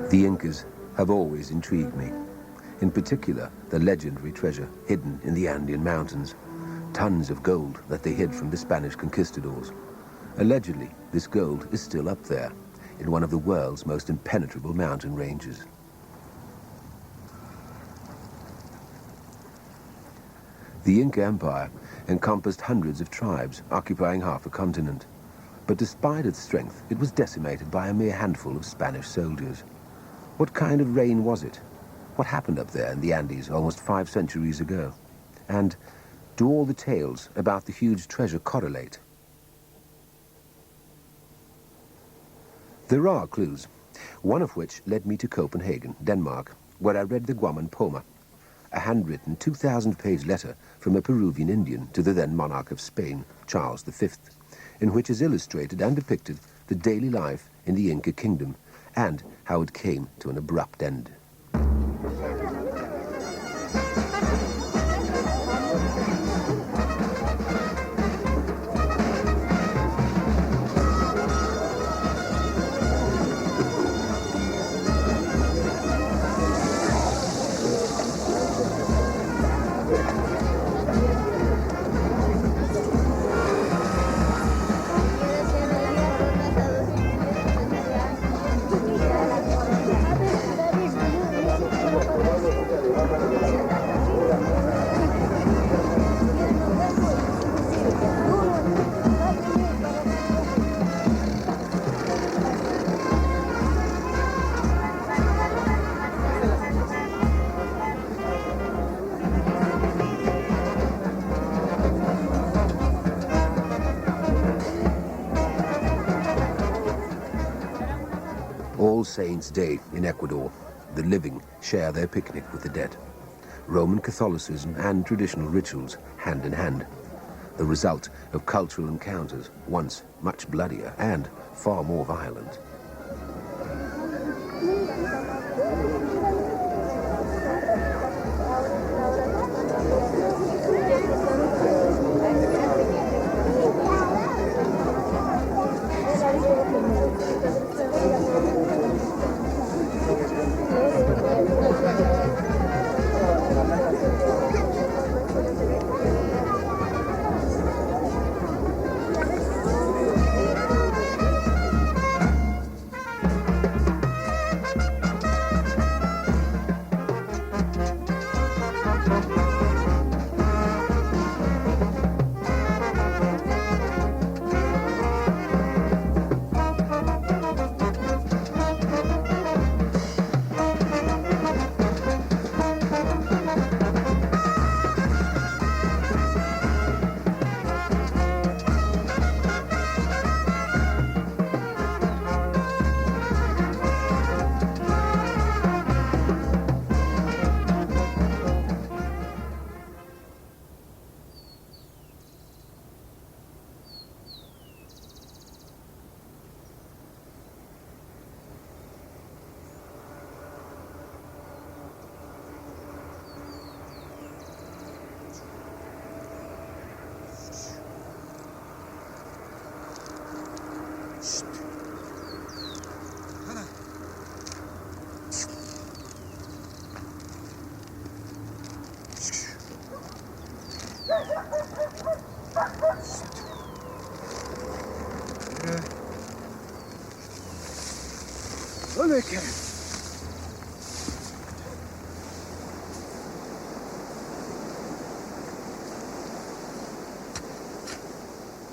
The Incas have always intrigued me. In particular, the legendary treasure hidden in the Andean mountains. Tons of gold that they hid from the Spanish conquistadors. Allegedly, this gold is still up there, in one of the world's most impenetrable mountain ranges. The Inca Empire encompassed hundreds of tribes, occupying half a continent. But despite its strength, it was decimated by a mere handful of Spanish soldiers. What kind of reign was it? What happened up there in the Andes almost 5 centuries ago? And do all the tales about the huge treasure correlate? There are clues, one of which led me to Copenhagen, Denmark, where I read the Guaman Poma, a handwritten 2,000-page letter from a Peruvian Indian to the then monarch of Spain, Charles V, in which is illustrated and depicted the daily life in the Inca kingdom and how it came to an abrupt end. All Saints' Day in Ecuador, the living share their picnic with the dead. Roman Catholicism and traditional rituals hand in hand. The result of cultural encounters, once much bloodier and far more violent.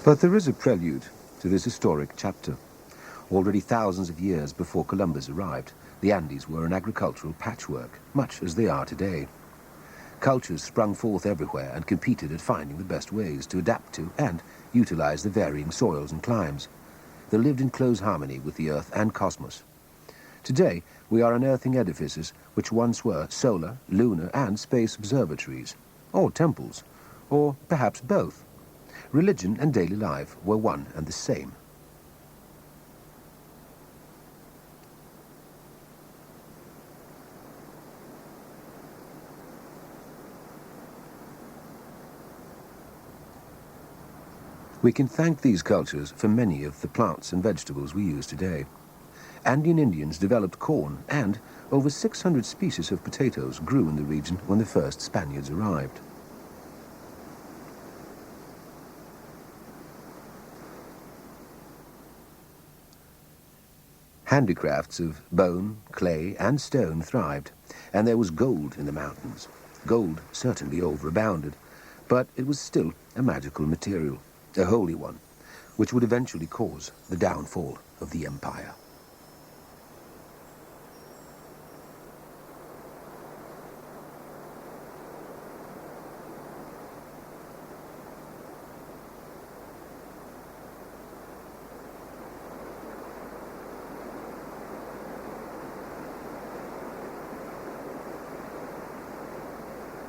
But there is a prelude to this historic chapter. Already thousands of years before Columbus arrived, the Andes were an agricultural patchwork, much as they are today. Cultures sprung forth everywhere and competed at finding the best ways to adapt to and utilize the varying soils and climes. They lived in close harmony with the Earth and cosmos. Today, we are unearthing edifices which once were solar, lunar, and space observatories, or temples, or perhaps both. Religion and daily life were one and the same. We can thank these cultures for many of the plants and vegetables we use today. Andean Indians developed corn, and over 600 species of potatoes grew in the region when the first Spaniards arrived. Handicrafts of bone, clay, and stone thrived, and there was gold in the mountains. Gold certainly overabounded, but it was still a magical material, a holy one, which would eventually cause the downfall of the empire.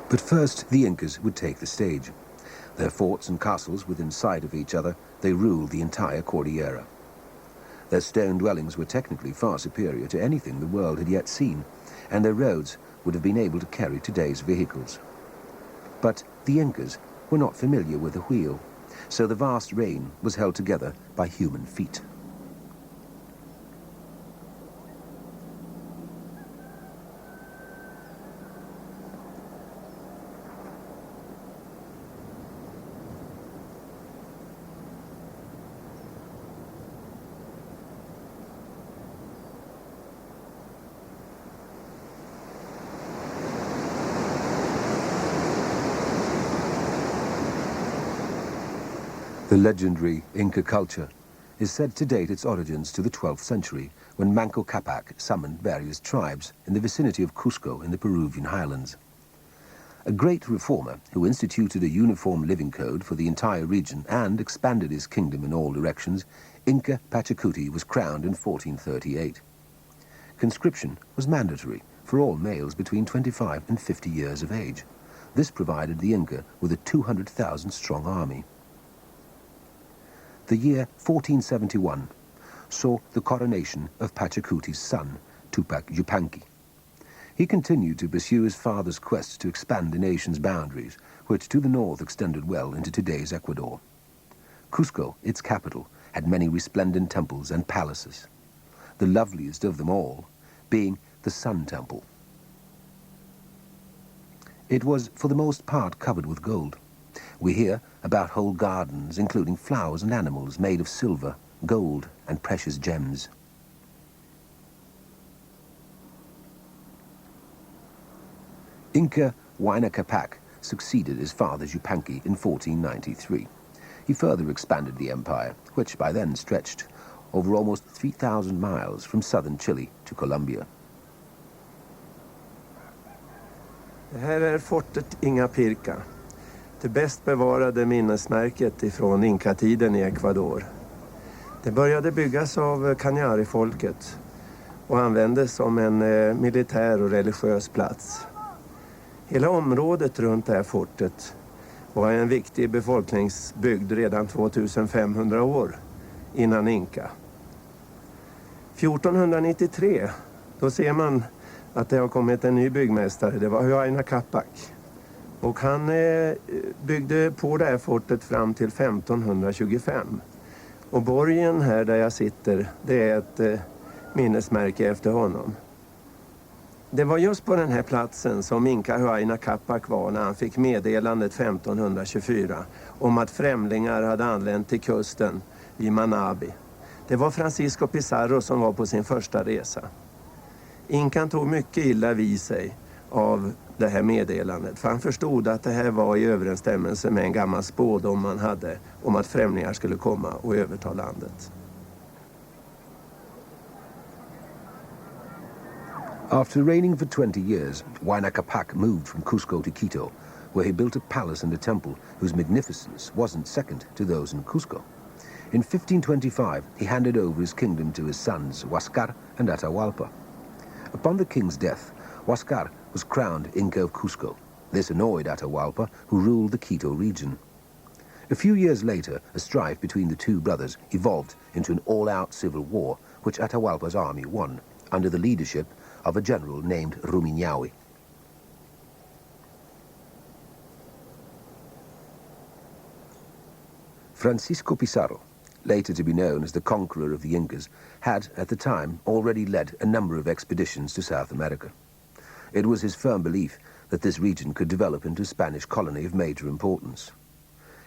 But first, the Incas would take the stage. Their forts and castles within sight of each other, they ruled the entire Cordillera. Their stone dwellings were technically far superior to anything the world had yet seen, and their roads would have been able to carry today's vehicles. But the Incas were not familiar with the wheel, so the vast reign was held together by human feet. The legendary Inca culture is said to date its origins to the 12th century, when Manco Capac summoned various tribes in the vicinity of Cusco in the Peruvian highlands. A great reformer who instituted a uniform living code for the entire region and expanded his kingdom in all directions, Inca Pachacuti was crowned in 1438. Conscription was mandatory for all males between 25 and 50 years of age. This provided the Inca with a 200,000-strong army. The year 1471 saw the coronation of Pachacuti's son, Tupac Yupanqui. He continued to pursue his father's quest to expand the nation's boundaries, which to the north extended well into today's Ecuador. Cusco, its capital, had many resplendent temples and palaces, the loveliest of them all being the Sun Temple. It was for the most part covered with gold. We hear about whole gardens, including flowers and animals made of silver, gold, and precious gems. Inca Huayna Capac succeeded his father Yupanqui in 1493. He further expanded the empire, which by then stretched over almost 3,000 miles from southern Chile to Colombia. Det här är fortet Ingapirca. Det bäst bevarade minnesmärket ifrån Inca-tiden i Ecuador. Det började byggas av Cañari-folket och användes som en militär och religiös plats. Hela området runt det här fortet var en viktig befolkningsbygd redan 2500 år innan Inca. 1493, då ser man att det har kommit en ny byggmästare. Det var Huayna Capac. Och han byggde på det här fortet fram till 1525. Och borgen här där jag sitter, det är ett minnesmärke efter honom. Det var just på den här platsen som Inca Huayna Capac var när han fick meddelandet 1524 om att främlingar hade anlänt till kusten i Manabi. Det var Francisco Pizarro som var på sin första resa. Incan tog mycket illa vid sig av det här meddelandet, för han förstod att det här var i överensstämmelse med en gammal spådom man hade om att främlingar skulle komma och överta landet. After reigning for 20 years, Huayna Capac moved from Cusco to Quito, where he built a palace and a temple whose magnificence wasn't second to those in Cusco. In 1525, he handed over his kingdom to his sons, Huáscar and Atahualpa. Upon the king's death, Huáscar was crowned Inca of Cusco. This annoyed Atahualpa, who ruled the Quito region. A few years later, a strife between the two brothers evolved into an all-out civil war, which Atahualpa's army won, under the leadership of a general named Rumiñahui. Francisco Pizarro, later to be known as the conqueror of the Incas, had, at the time, already led a number of expeditions to South America. It was his firm belief that this region could develop into a Spanish colony of major importance.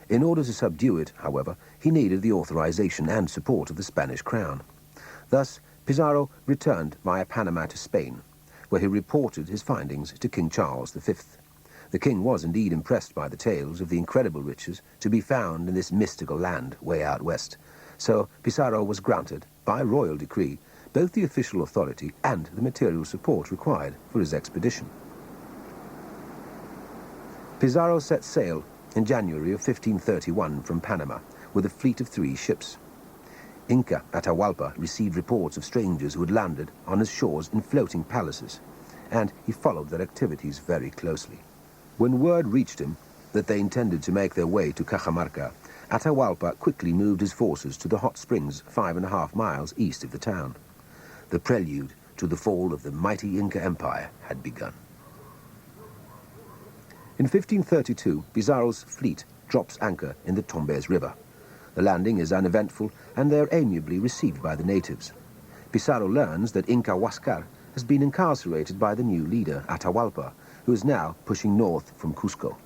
In order to subdue it, however, he needed the authorization and support of the Spanish crown. Thus, Pizarro returned via Panama to Spain, where he reported his findings to King Charles V. The king was indeed impressed by the tales of the incredible riches to be found in this mystical land way out west. So Pizarro was granted, by royal decree, both the official authority and the material support required for his expedition. Pizarro set sail in January of 1531 from Panama with a fleet of 3 ships. Inca Atahualpa received reports of strangers who had landed on his shores in floating palaces, and he followed their activities very closely. When word reached him that they intended to make their way to Cajamarca, Atahualpa quickly moved his forces to the hot springs 5.5 miles east of the town. The prelude to the fall of the mighty Inca Empire had begun. In 1532, Pizarro's fleet drops anchor in the Tumbes River. The landing is uneventful, and they are amiably received by the natives. Pizarro learns that Inca Huáscar has been incarcerated by the new leader, Atahualpa, who is now pushing north from Cusco.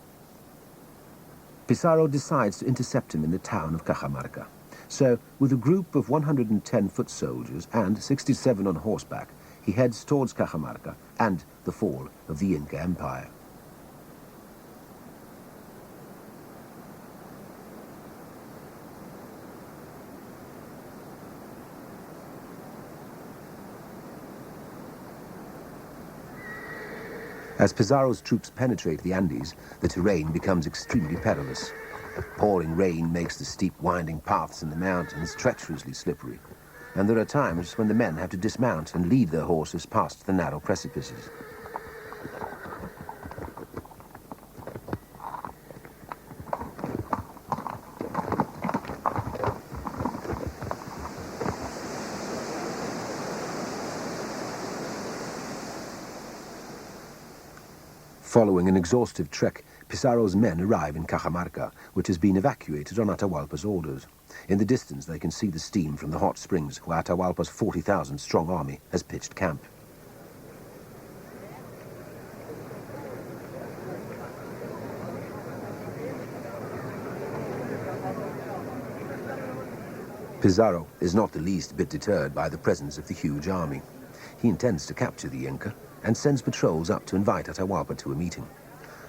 Pizarro decides to intercept him in the town of Cajamarca. So, with a group of 110 foot soldiers and 67 on horseback, he heads towards Cajamarca and the fall of the Inca Empire. As Pizarro's troops penetrate the Andes, the terrain becomes extremely perilous. Pouring rain makes the steep, winding paths in the mountains treacherously slippery, and there are times when the men have to dismount and lead their horses past the narrow precipices. Following an exhaustive trek, Pizarro's men arrive in Cajamarca, which has been evacuated on Atahualpa's orders. In the distance, they can see the steam from the hot springs, where Atahualpa's 40,000-strong army has pitched camp. Pizarro is not the least bit deterred by the presence of the huge army. He intends to capture the Inca and sends patrols up to invite Atahualpa to a meeting.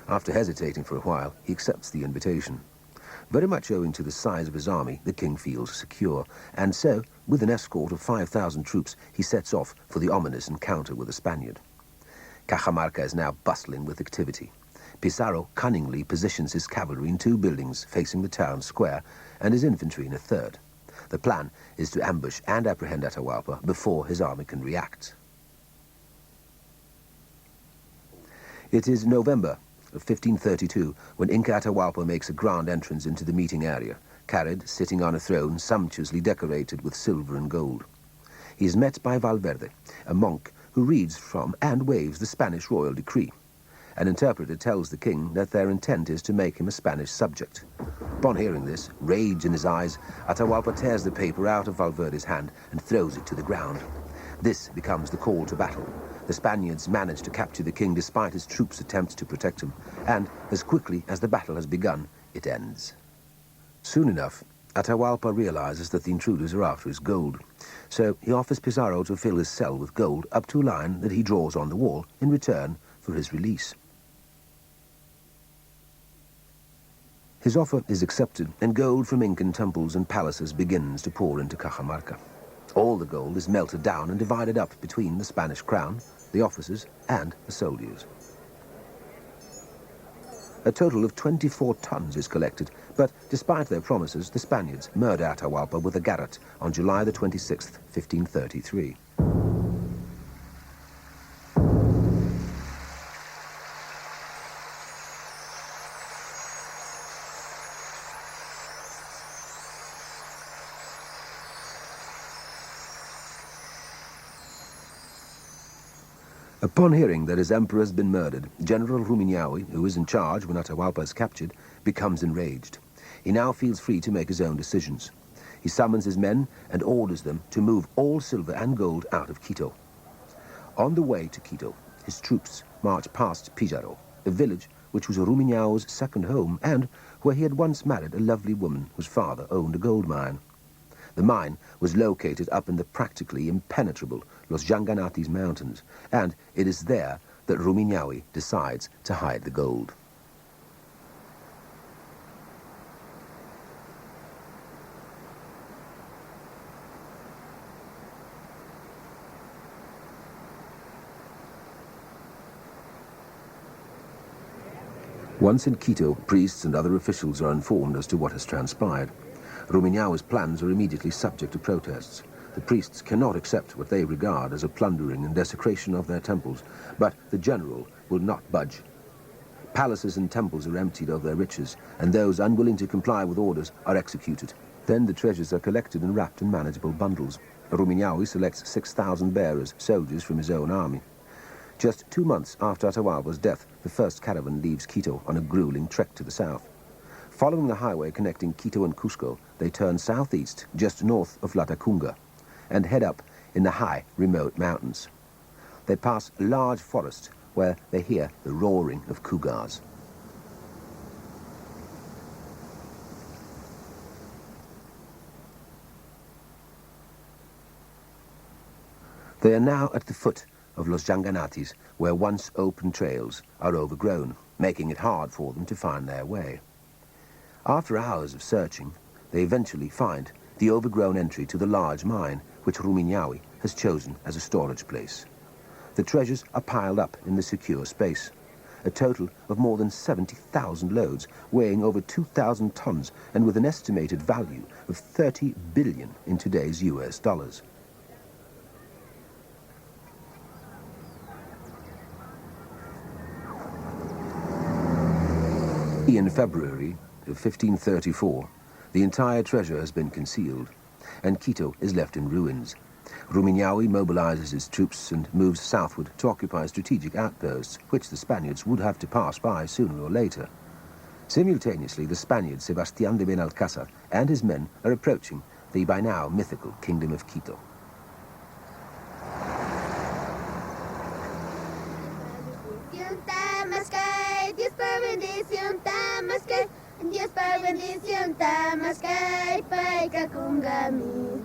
After hesitating for a while, he accepts the invitation. Very much owing to the size of his army, the king feels secure, and so, with an escort of 5,000 troops, he sets off for the ominous encounter with the Spaniard. Cajamarca is now bustling with activity. Pizarro cunningly positions his cavalry in 2 buildings facing the town square, and his infantry in a 3rd. The plan is to ambush and apprehend Atahualpa before his army can react. It is November of 1532 when Inca Atahualpa makes a grand entrance into the meeting area, carried sitting on a throne sumptuously decorated with silver and gold. He is met by Valverde, a monk who reads from and waves the Spanish royal decree. An interpreter tells the king that their intent is to make him a Spanish subject. Upon hearing this, rage in his eyes, Atahualpa tears the paper out of Valverde's hand and throws it to the ground. This becomes the call to battle. The Spaniards manage to capture the king despite his troops' attempts to protect him, and as quickly as the battle has begun, it ends. Soon enough, Atahualpa realizes that the intruders are after his gold, so he offers Pizarro to fill his cell with gold up to a line that he draws on the wall in return for his release. His offer is accepted, and gold from Incan temples and palaces begins to pour into Cajamarca. All the gold is melted down and divided up between the Spanish crown the officers and the soldiers. A total of 24 tons is collected, but despite their promises, the Spaniards murder Atahualpa with a garrote on July the 26th, 1533. Upon hearing that his emperor has been murdered, General Rumiñahui, who is in charge when Atahualpa is captured, becomes enraged. He now feels free to make his own decisions. He summons his men and orders them to move all silver and gold out of Quito. On the way to Quito, his troops march past Pizarro, a village which was Rumiñahui's second home and where he had once married a lovely woman whose father owned a gold mine. The mine was located up in the practically impenetrable Los Llanganates mountains, and it is there that Rumiñahui decides to hide the gold. Once in Quito, priests and other officials are informed as to what has transpired. Rumiñahui's plans are immediately subject to protests. The priests cannot accept what they regard as a plundering and desecration of their temples, but the general will not budge. Palaces and temples are emptied of their riches, and those unwilling to comply with orders are executed. Then the treasures are collected and wrapped in manageable bundles. Rumiñahui selects 6,000 bearers, soldiers from his own army. Just 2 months after Atahualpa's death, the first caravan leaves Quito on a grueling trek to the south. Following the highway connecting Quito and Cusco, they turn southeast, just north of Latacunga, and head up in the high, remote mountains. They pass a large forest where they hear the roaring of cougars. They are now at the foot of Los Llanganates, where once open trails are overgrown, making it hard for them to find their way. After hours of searching, they eventually find the overgrown entry to the large mine, which Rumiñahui has chosen as a storage place. The treasures are piled up in the secure space, a total of more than 70,000 loads, weighing over 2,000 tons and with an estimated value of 30 billion in today's US dollars. In February of 1534, the entire treasure has been concealed, and Quito is left in ruins. Rumiñahui mobilizes his troops and moves southward to occupy strategic outposts, which the Spaniards would have to pass by sooner or later. Simultaneously, the Spaniard Sebastián de Benalcázar and his men are approaching the by now mythical Kingdom of Quito. Dios par bendición tamaskai paika kungami.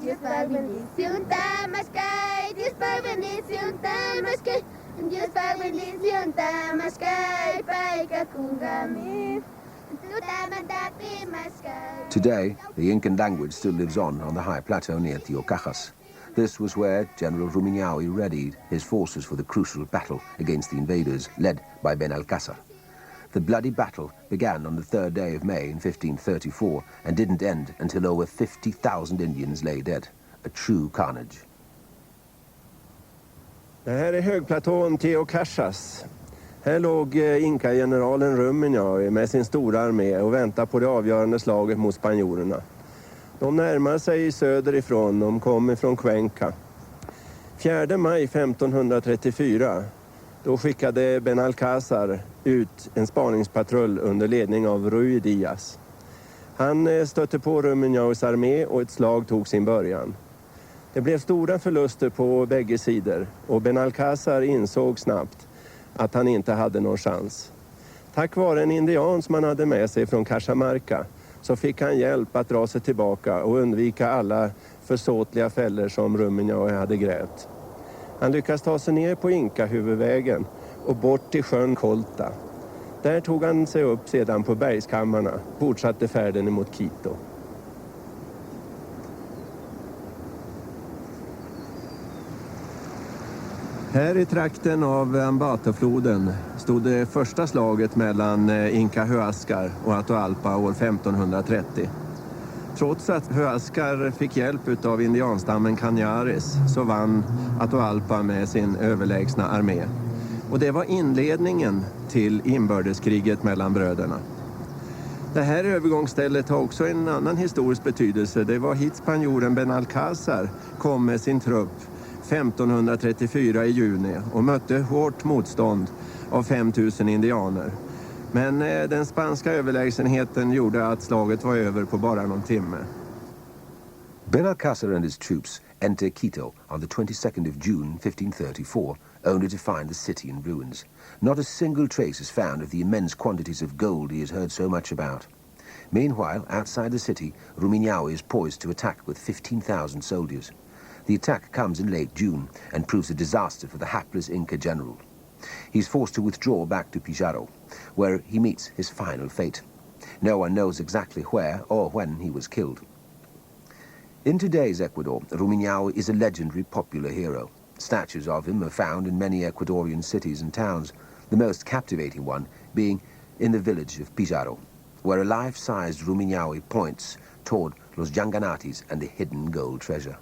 Dios par bendición tamaskai. Dios par bendición tamaskai. Dios par bendición tamaskai paika kungami. Today, the Incan language still lives on the high plateau near Tiocajas. This was where General Rumiñahui readied his forces for the crucial battle against the invaders, led by Benalcázar. The bloody battle began on the 3rd day of May in 1534 and didn't end until over 50,000 Indians lay dead. A true carnage. Det här är högplatån Tiocajas. Här låg Inca-generalen Rumiñahui med sin stora armé och väntade på det avgörande slaget mot spanjorerna. De närmar sig söderifrån, de kom ifrån Cuenca. 4 maj 1534, då skickade Benalcázar ut en spaningspatrull under ledning av Ruy Díaz. Han stötte på Rumiñahuis armé och ett slag tog sin början. Det blev stora förluster på bägge sidor och Benalcázar insåg snabbt att han inte hade någon chans. Tack vare en indian som han hade med sig från Cajamarca så fick han hjälp att dra sig tillbaka och undvika alla försåtliga fällor som Rumiñahui hade grävt. Han lyckas ta sig ner på Inca-huvudvägen och bort till sjön Colta. Där tog han sig upp sedan på bergskammarna, fortsatte färden emot Quito. Här i trakten av Ambatofloden stod det första slaget mellan Inca Huascar och Atahualpa år 1530. Trots att Huascar fick hjälp av indianstammen Cañares så vann Atahualpa med sin överlägsna armé. Och det var inledningen till inbördeskriget mellan bröderna. Det här övergångsstället har också en annan historisk betydelse. Det var hit spanjoren Benalcázar kom med sin trupp 1534 i juni och mötte hårt motstånd av 5000 indianer. Men den spanska överlägsenheten gjorde att slaget var över på bara någon timme. Benalcázar and his troops enter Quito on the 22nd of June 1534, only to find the city in ruins. Not a single trace is found of the immense quantities of gold he has heard so much about. Meanwhile, outside the city, Rumiñahui is poised to attack with 15,000 soldiers. The attack comes in late June and proves a disaster for the hapless Inca general. He's forced to withdraw back to Pizarro, where he meets his final fate. No one knows exactly where or when he was killed. In today's Ecuador, Rumiñahui is a legendary popular hero. Statues of him are found in many Ecuadorian cities and towns, the most captivating one being in the village of Pizarro, where a life-sized Rumiñahui points toward Los Llanganates and the hidden gold treasure.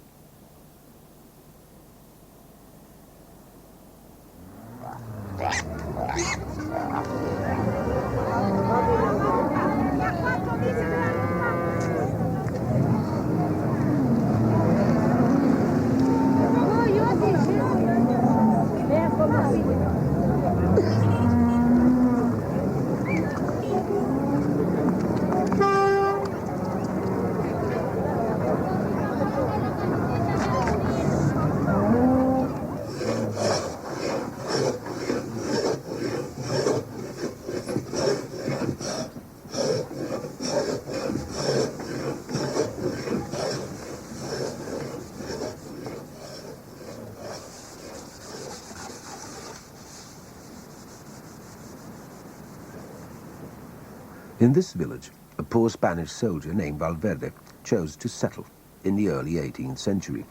In this village, a poor Spanish soldier named Valverde chose to settle in the early 18th century.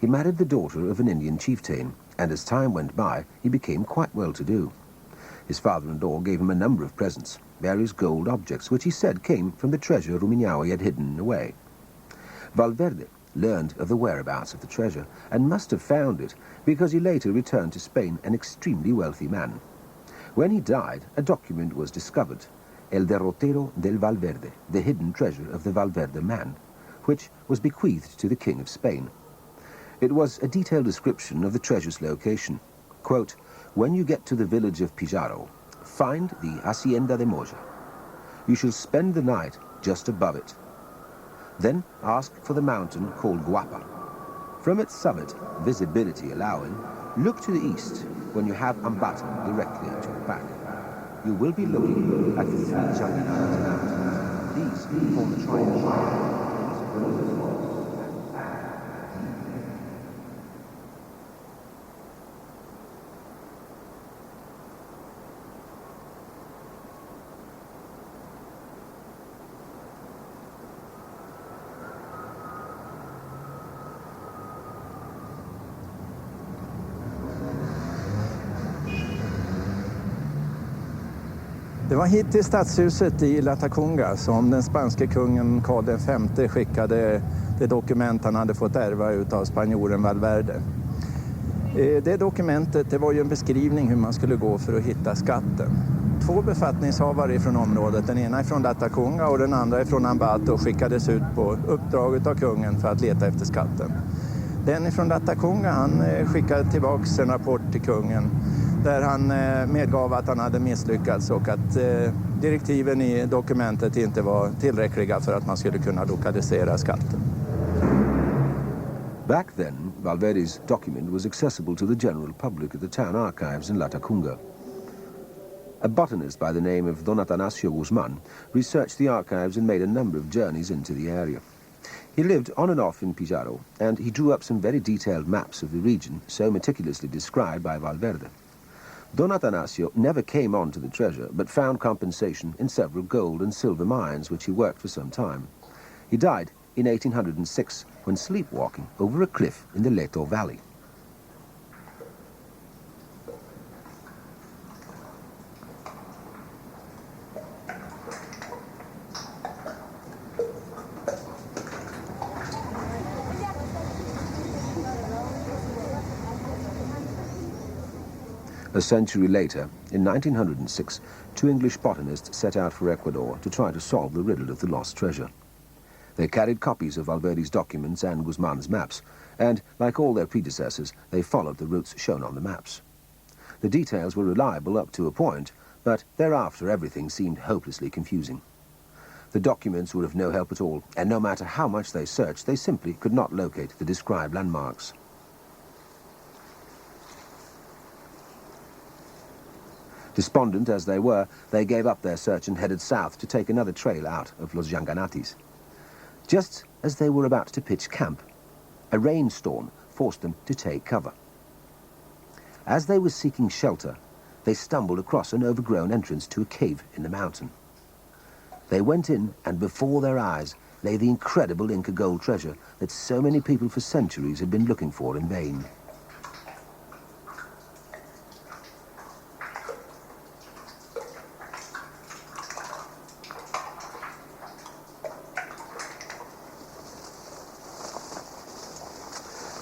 He married the daughter of an Indian chieftain, and as time went by, he became quite well-to-do. His father-in-law gave him a number of presents, various gold objects, which he said came from the treasure Rumiñahui had hidden away. Valverde learned of the whereabouts of the treasure and must have found it because he later returned to Spain an extremely wealthy man. When he died, a document was discovered, El Derrotero del Valverde, the hidden treasure of the Valverde man, which was bequeathed to the King of Spain. It was a detailed description of the treasure's location. Quote, "When you get to the village of Pizarro, find the Hacienda de Moja. You shall spend the night just above it. Then ask for the mountain called Guapa. From its summit, visibility allowing, look to the east when you have Ambato directly at your back. You will be looking at the three Llanganates mountains. These form the triangle. Det var hit till stadshuset i Latacunga som den spanske kungen Karl V skickade det dokument han hade fått ärva utav spanjoren Valverde. Det dokumentet, det var ju en beskrivning hur man skulle gå för att hitta skatten. 2 befattningshavare från området, den ena från Latacunga och den andra från Ambato, skickades ut på uppdraget av kungen för att leta efter skatten. Den från Latacunga, han skickade tillbaks en rapport till kungen där han medgav att han hade misslyckats och att direktiven i dokumentet inte var tillräckliga för att man skulle kunna lokalisera skatten. Back then, Valverde's document was accessible to the general public at the town archives in Latacunga. A botanist by the name of Don Atanasio Guzman researched the archives and made a number of journeys into the area. He lived on and off in Pizarro, and he drew up some very detailed maps of the region, so meticulously described by Valverde. Don Atanasio never came on to the treasure, but found compensation in several gold and silver mines, which he worked for some time. He died in 1806 when sleepwalking over a cliff in the Leto Valley. A century later, in 1906, 2 English botanists set out for Ecuador to try to solve the riddle of the lost treasure. They carried copies of Valverde's documents and Guzman's maps, and, like all their predecessors, they followed the routes shown on the maps. The details were reliable up to a point, but thereafter everything seemed hopelessly confusing. The documents were of no help at all, and no matter how much they searched, they simply could not locate the described landmarks. Despondent as they were, they gave up their search and headed south to take another trail out of Los Llanganates. Just as they were about to pitch camp, a rainstorm forced them to take cover. As they were seeking shelter, they stumbled across an overgrown entrance to a cave in the mountain. They went in, and before their eyes lay the incredible Inca gold treasure that so many people for centuries had been looking for in vain.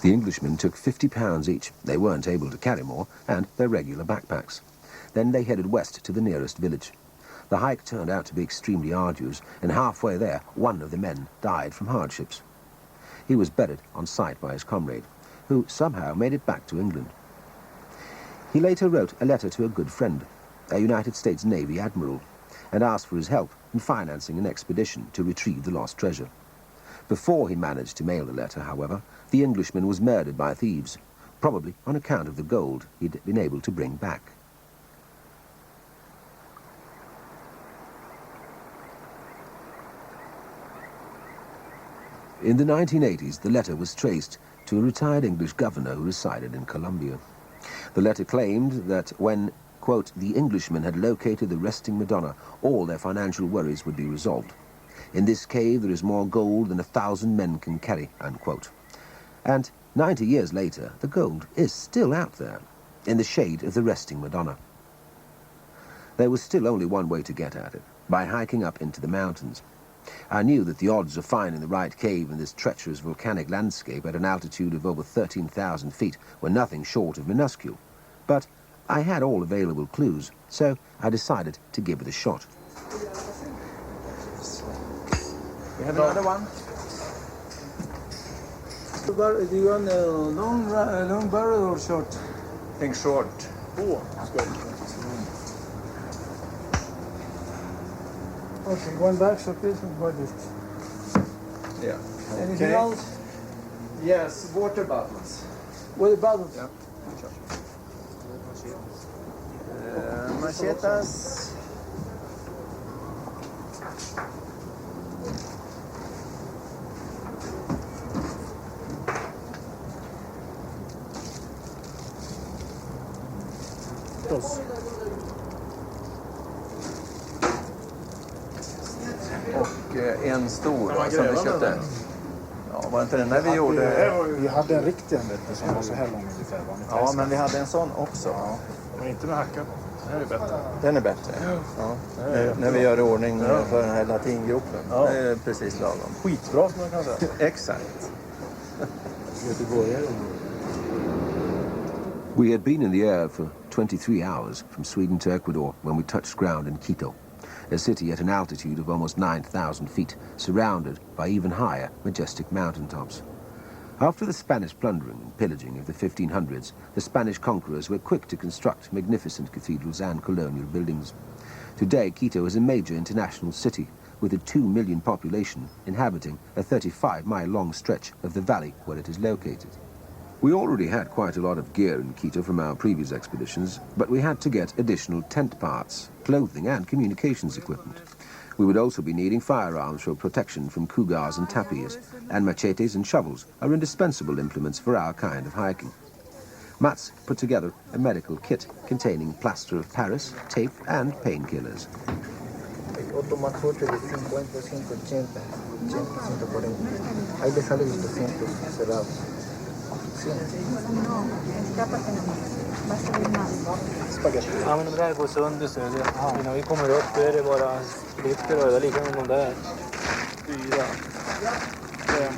The Englishmen took 50 pounds each. They weren't able to carry more, and their regular backpacks. Then they headed west to the nearest village. The hike turned out to be extremely arduous, and halfway there, one of the men died from hardships. He was buried on site by his comrade, who somehow made it back to England. He later wrote a letter to a good friend, a United States Navy admiral, and asked for his help in financing an expedition to retrieve the lost treasure. Before he managed to mail the letter, however, the Englishman was murdered by thieves, probably on account of the gold he'd been able to bring back. In the 1980s, the letter was traced to a retired English governor who resided in Colombia. The letter claimed that when, quote, the Englishmen had located the resting Madonna, all their financial worries would be resolved. In this cave there is more gold than 1,000 men can carry, unquote. And 90 years later, the gold is still out there, in the shade of the resting Madonna. There was still only one way to get at it, by hiking up into the mountains. I knew that the odds of finding the right cave in this treacherous volcanic landscape at an altitude of over 13,000 feet were nothing short of minuscule. But I had all available clues, so I decided to give it a shot. We have another one. Do you want a long barrel or short? I think short. Oh, okay, one back, so please avoid it. Yeah. Anything else? Yes, water bottles. What about it? Yeah. Machetas. Och en stor som vi köpte. Ja, var inte den där vi gjorde? Vi hade en riktig som var så här lång ungefär. Ja, men vi hade en sån också. Ja, men inte med hacka. Den här är bättre. Den är bättre? Ja. När vi gör i ordning för den här latingropen. Ja. Det är precis lagom. Skitbra som man kan säga. Exakt. We had been in the air for 23 hours from Sweden to Ecuador when we touched ground in Quito, a city at an altitude of almost 9,000 feet, surrounded by even higher, majestic mountaintops. After the Spanish plundering and pillaging of the 1500s, the Spanish conquerors were quick to construct magnificent cathedrals and colonial buildings. Today, Quito is a major international city with a 2 million population inhabiting a 35-mile-long stretch of the valley where it is located. We already had quite a lot of gear in Quito from our previous expeditions, but we had to get additional tent parts, clothing and communications equipment. We would also be needing firearms for protection from cougars and tapirs, and machetes and shovels are indispensable implements for our kind of hiking. Mats put together a medical kit containing plaster of Paris, tape and painkillers. Ja, men de där går sönder så innan vi kommer upp då är det bara splitter och det är lika med de där 4, 5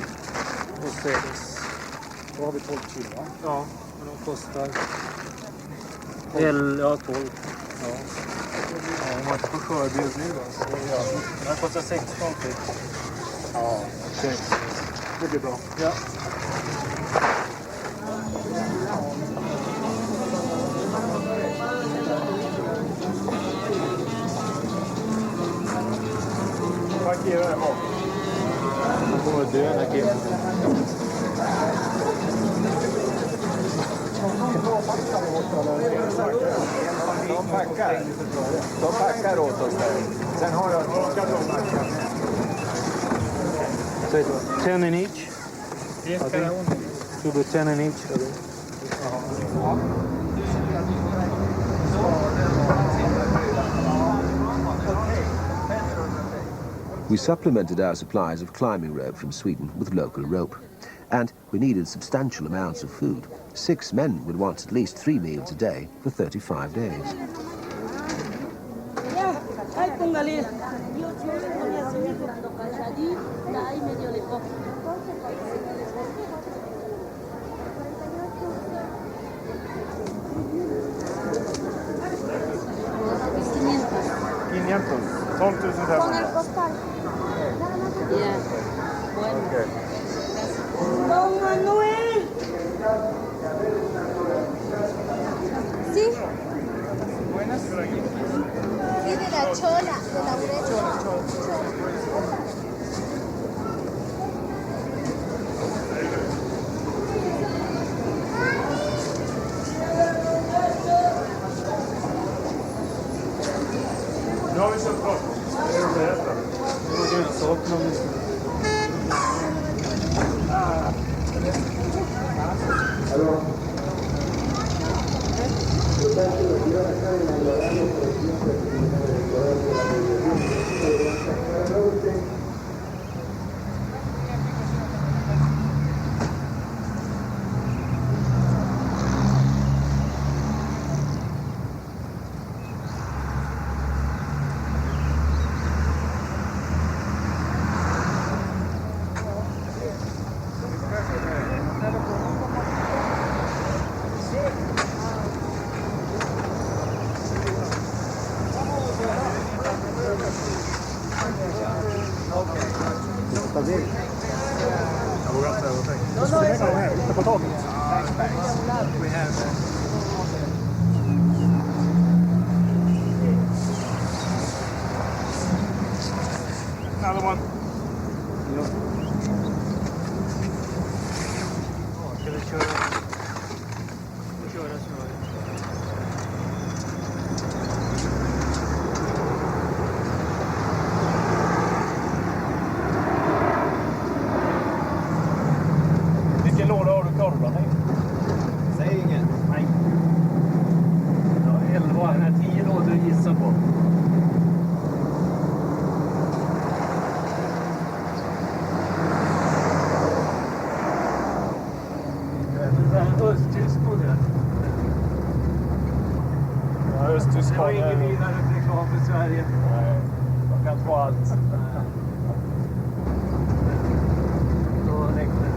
och 6. Då har vi 12 kilo, va? Ja, och de kostar Ja, 12. Ja. Om man inte får skörbjud nu då. Så det här kostar 16 typ. Ja, okej. Det blir bra. Ja. Parkera här bak. Han kommer att dö den här killen. De packar åt oss där. Sen har jag... So 10 in each? Yes, I think. Should be 10 in each. We supplemented our supplies of climbing rope from Sweden with local rope. And we needed substantial amounts of food. 6 men would want at least 3 meals a day for 35 days. Don Manuel. Sí. Sí, de la chola, de la brecha. Nu har vi köpt bort. Det är berätta. Another one. Ska vi köra snöre? Vilken låda har du korvar i? Säg inget. Nej. Ja, 11. Den här 10 lådor du gissar på. Östtysk modell. Ja, östtysk. Det var ingen vidare reklam för Sverige. Nej, de kan få allt. Då räcker det.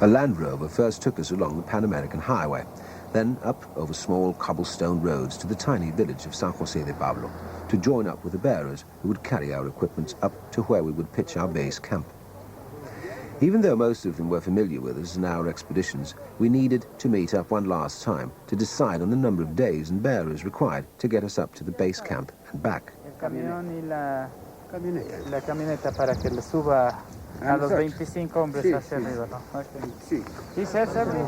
A Land Rover first took us along the Pan American Highway, then up over small cobblestone roads to the tiny village of San José de Pablo to join up with the bearers who would carry our equipment up to where we would pitch our base camp. Even though most of them were familiar with us and our expeditions, we needed to meet up one last time to decide on the number of days and bearers required to get us up to the base camp and back. La camioneta para que le suba a los 25 hombres hacia arriba, ¿no? Sí. Sí, César. El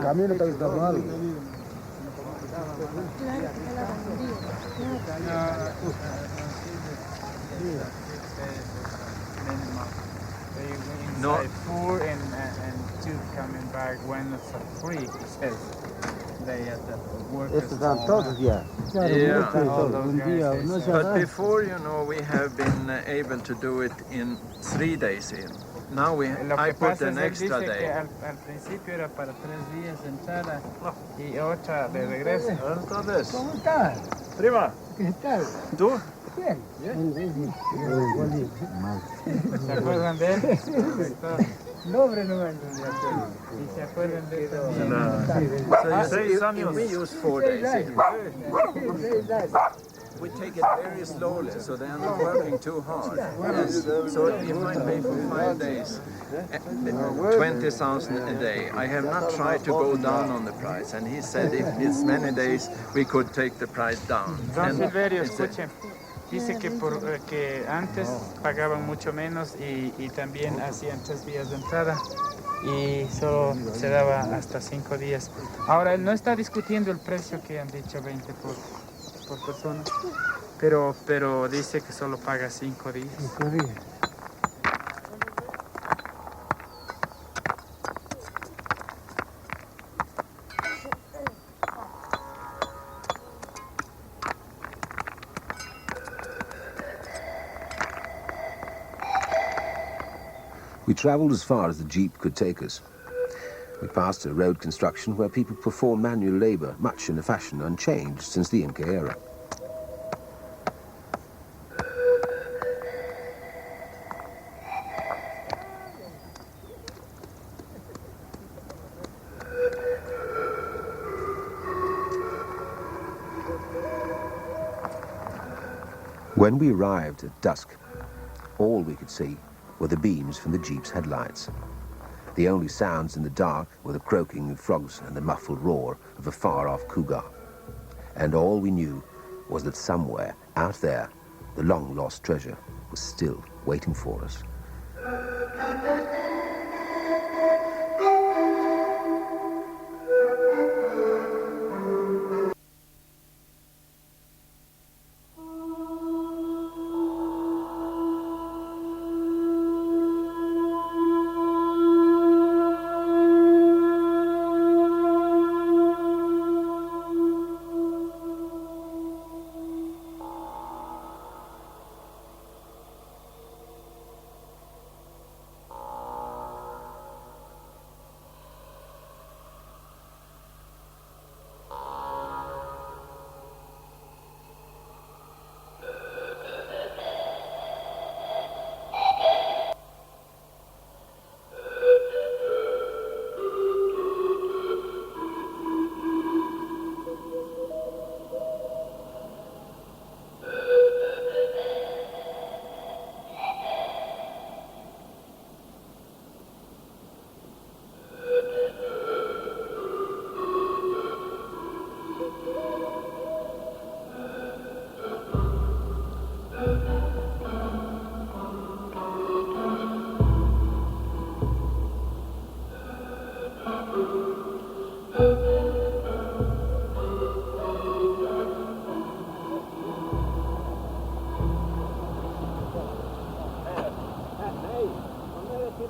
camino está mal. No. 4 and 2 coming back when it's 3, he says. They had the workers. Estos están todos ya. Yeah. All those guys, But before, you know, we have been able to do it in 3 days in. Now I put an extra day. Al principio era para 3 días de entrada y 8 de regreso. ¿Cómo estás? Prima, ¿Qué tal? ¿tú? Bien. ¿Se acuerdan de él? Dobre no es. ¿Y se acuerdan de eso? So you say we use 4 days. We take it very slowly, so they are not working too hard. So if I pay for 5 days, 20,000 a day, I have not tried to go down on the price. And he said if it's many days, we could take the price down. Don And Silverio, it's escuchen. Dice que antes pagaban mucho menos y también hacían 3 días de entrada y solo se daba hasta 5 días. Ahora, él no está discutiendo el precio que han dicho 20 por persona, pero dice que solo paga 5 días. 5 días. We travelled as far as the jeep could take us. We passed a road construction where people perform manual labour, much in a fashion unchanged since the Inca era. When we arrived at dusk, all we could see were the beams from the jeep's headlights. The only sounds in the dark were the croaking of frogs and the muffled roar of a far-off cougar. And all we knew was that somewhere out there, the long-lost treasure was still waiting for us.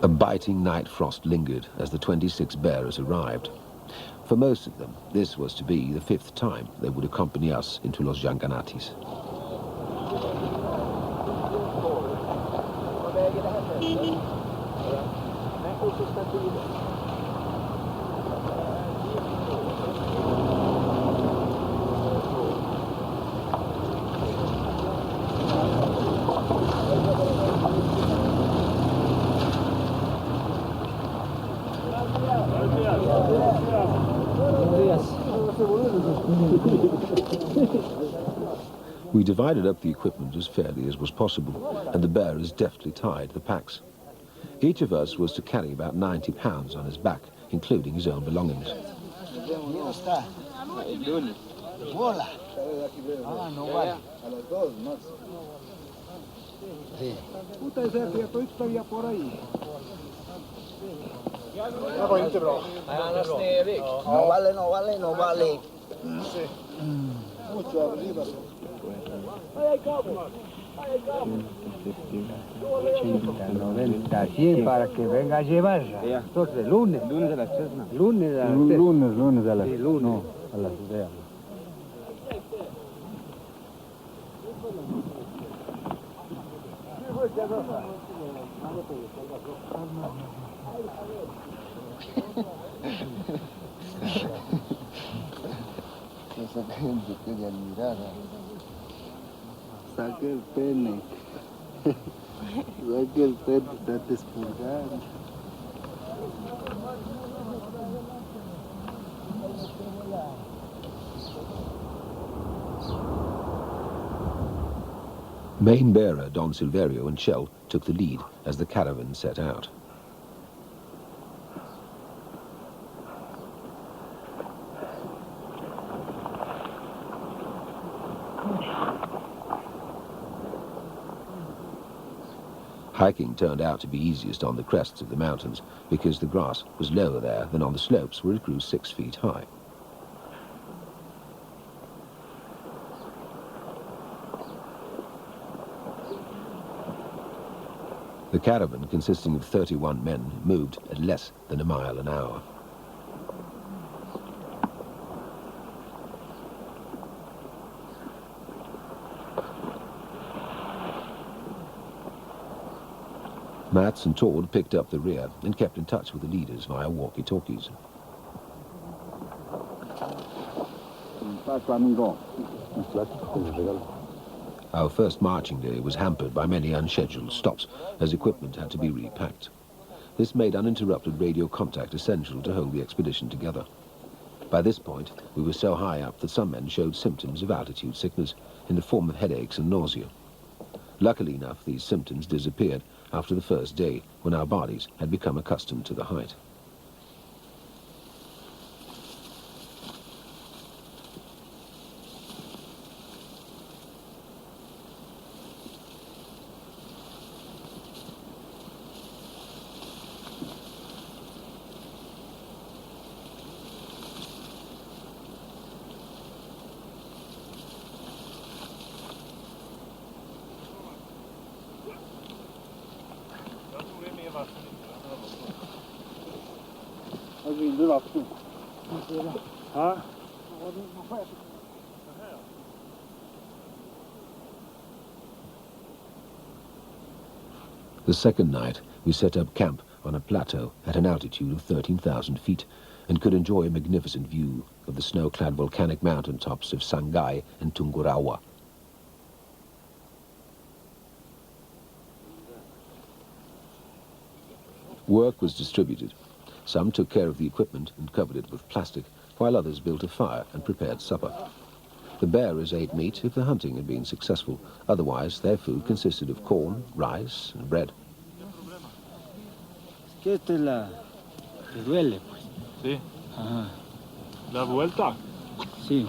A biting night frost lingered as the 26 bearers arrived. For most of them, this was to be the 5th time they would accompany us into Los Llanganates. We divided up the equipment as fairly as was possible, and the bearers deftly tied the packs. Each of us was to carry about 90 pounds on his back, including his own belongings. Para que venga a llevarla. Entonces, lunes. Lunes a las 3, ¿no? Lunes a las 3. Lunes a las 3. No, a las 3. Esa gente quiere admirar. Saque el pene. Saque el pene, está despulgado. Main bearer Don Silverio and Kjell took the lead as the caravan set out. Hiking turned out to be easiest on the crests of the mountains because the grass was lower there than on the slopes where it grew 6 feet high. The caravan, consisting of 31 men, moved at less than a mile an hour. Mats and Tord picked up the rear and kept in touch with the leaders via walkie-talkies. Our first marching day was hampered by many unscheduled stops, as equipment had to be repacked. This made uninterrupted radio contact essential to hold the expedition together. By this point, we were so high up that some men showed symptoms of altitude sickness in the form of headaches and nausea. Luckily enough, these symptoms disappeared after the first day, when our bodies had become accustomed to the height. The second night, we set up camp on a plateau at an altitude of 13,000 feet and could enjoy a magnificent view of the snow-clad volcanic mountain tops of Sangay and Tungurahua. Work was distributed. Some took care of the equipment and covered it with plastic, while others built a fire and prepared supper. The bearers ate meat if the hunting had been successful. Otherwise, their food consisted of corn, rice, and bread. Esta es la que duele, pues. Sí. Ajá. La vuelta. Sí.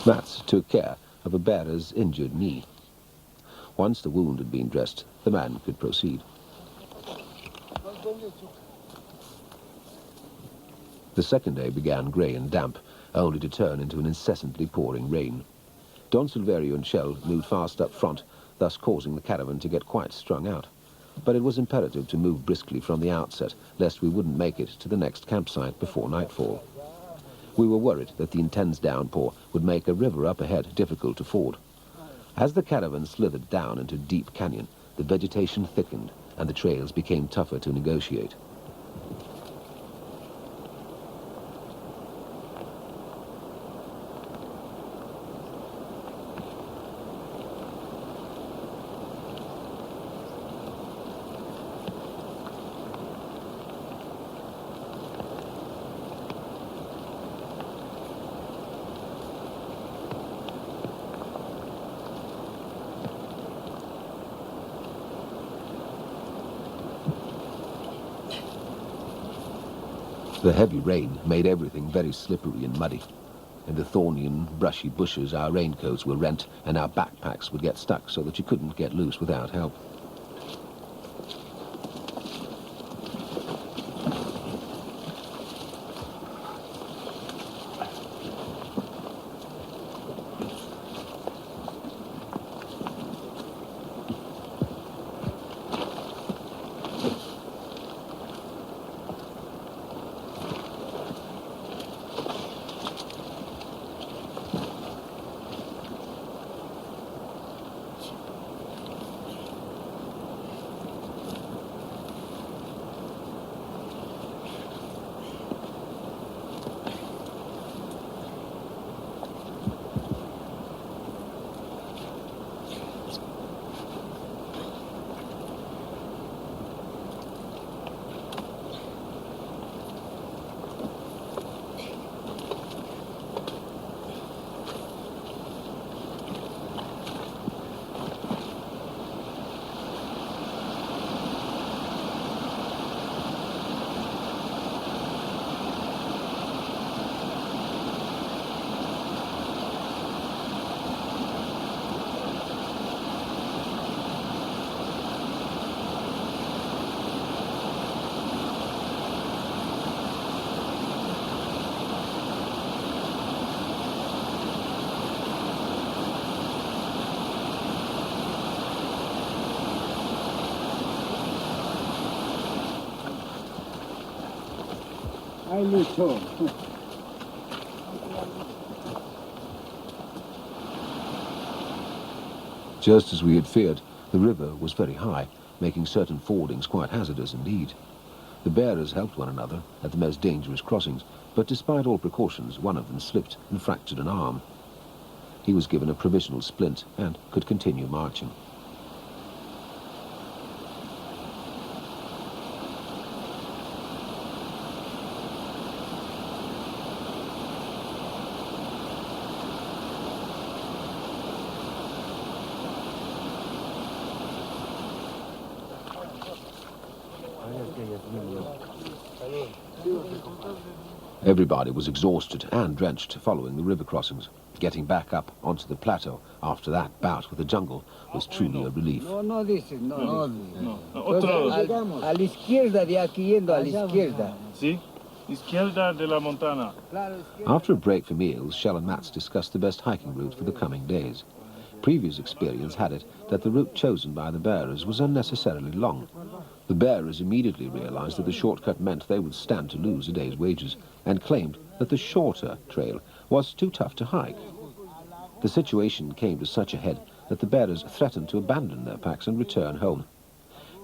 Mats took care of a bearer's injured knee. Once the wound had been dressed, the man could proceed. The second day began grey and damp, only to turn into an incessantly pouring rain. Don Silverio and Kjell moved fast up front, thus causing the caravan to get quite strung out. But it was imperative to move briskly from the outset, lest we wouldn't make it to the next campsite before nightfall. We were worried that the intense downpour would make a river up ahead difficult to ford. As the caravan slithered down into a deep canyon, the vegetation thickened and the trails became tougher to negotiate. The heavy rain made everything very slippery and muddy. In the thorny and brushy bushes, our raincoats were rent and our backpacks would get stuck so that you couldn't get loose without help. Just as we had feared, the river was very high, making certain fordings quite hazardous indeed. The bearers helped one another at the most dangerous crossings, but despite all precautions, one of them slipped and fractured an arm. He was given a provisional splint and could continue marching. Everybody was exhausted and drenched following the river crossings. Getting back up onto the plateau after that bout with the jungle was truly a relief. No dices, no. A la izquierda de aquí yendo a la izquierda. Sí, izquierda de la montana. After a break for meals, Kjell and Mats discussed the best hiking route for the coming days. Previous experience had it that the route chosen by the bearers was unnecessarily long. The bearers immediately realized that the shortcut meant they would stand to lose a day's wages, and claimed that the shorter trail was too tough to hike. The situation came to such a head that the bearers threatened to abandon their packs and return home.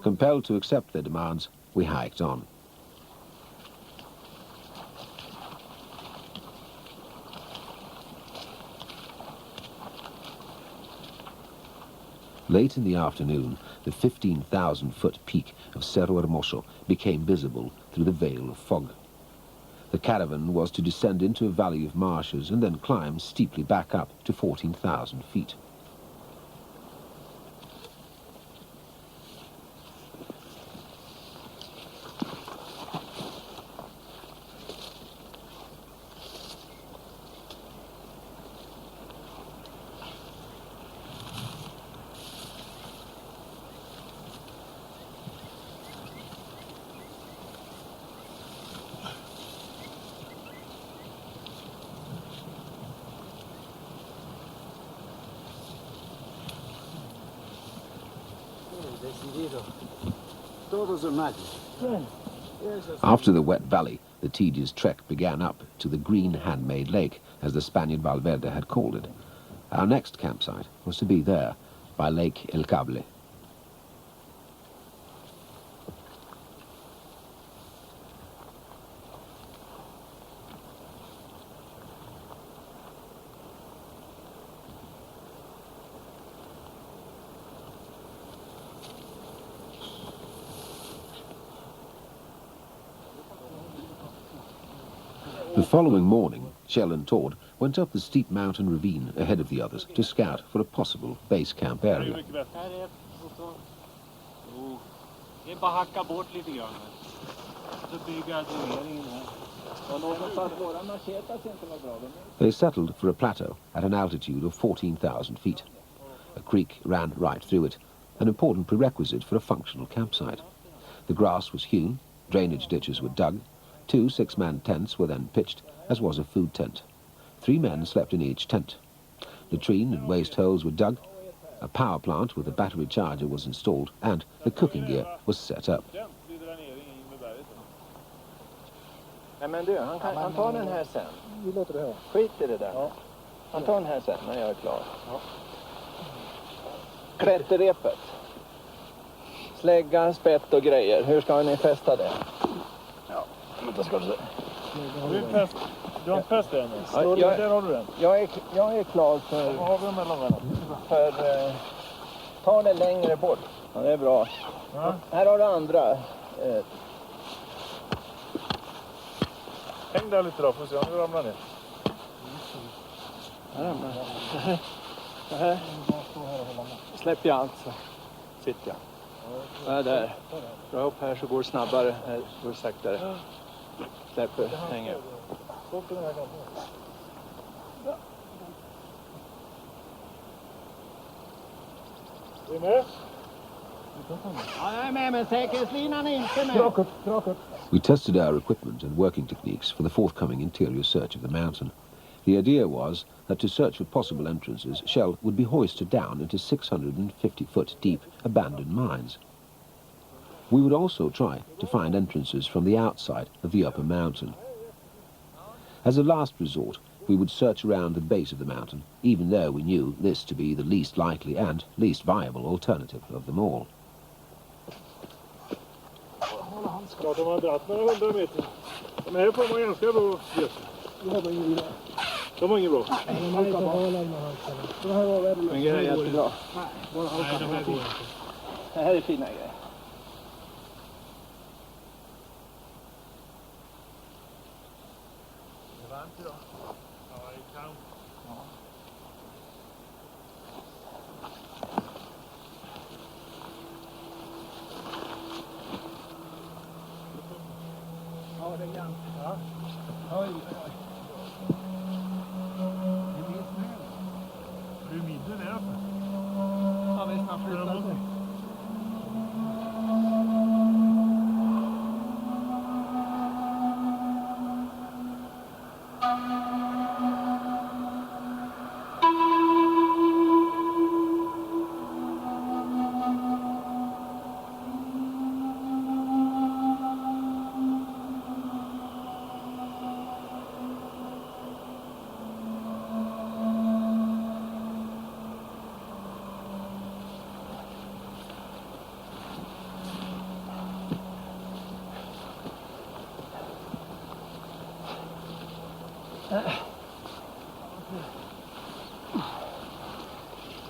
Compelled to accept their demands, we hiked on. Late in the afternoon, the 15,000-foot peak of Cerro Hermoso became visible through the veil of fog. The caravan was to descend into a valley of marshes and then climb steeply back up to 14,000 feet. After the wet valley, the tedious trek began up to the green handmade lake, as the Spaniard Valverde had called it. Our next campsite was to be there, by Lake El Cable. The following morning, Kjell and Tord went up the steep mountain ravine ahead of the others to scout for a possible base camp area. They settled for a plateau at an altitude of 14,000 feet. A creek ran right through it, an important prerequisite for a functional campsite. The grass was hewn, drainage ditches were dug, 2 6-man tents were then pitched, as was a food tent. 3 men slept in each tent. Latrine and waste holes were dug, a power plant with a battery charger was installed, and the cooking gear was set up. Nej men du, han tar den här sen. Vi låter det här. Skit i det där. Ja. Han tar den här sen när jag är klar. Ja. Klätterrepet. Slägga, spett och grejer. Hur ska ni fästa det? Ja, vänta ska du se. Du har inte fäst den? Ja, där har du den. Jag är klar för... Vad har vi mellan ta det längre bort. Ja, det är bra. Ja. Här har du andra. Häng där lite då, får se om du ramlar ner. Så här. Släpper jag allt så sitter jag. Jag är där. Dra upp här så går det snabbare. Här går det saktare. Släpper, hänger. Är du med? Ja, jag är med, men säkerhetslinan är inte med. Bra kort. We tested our equipment and working techniques for the forthcoming interior search of the mountain. The idea was that to search for possible entrances, Kjell would be hoisted down into 650-foot deep abandoned mines. We would also try to find entrances from the outside of the upper mountain. As a last resort, we would search around the base of the mountain, even though we knew this to be the least likely and least viable alternative of them all. Ja, de har dratt några 100 meter. De här får man ganska bra gäst. De var inget bra. Men grejer är jättebra. Det här är fina grejer. Det är varmt idag. Ja, det är kallt. Ja, det är jämnt. Ja. Oj. Det blir snö. Hur mindre det är för? Ja, vi snart flyttar sig.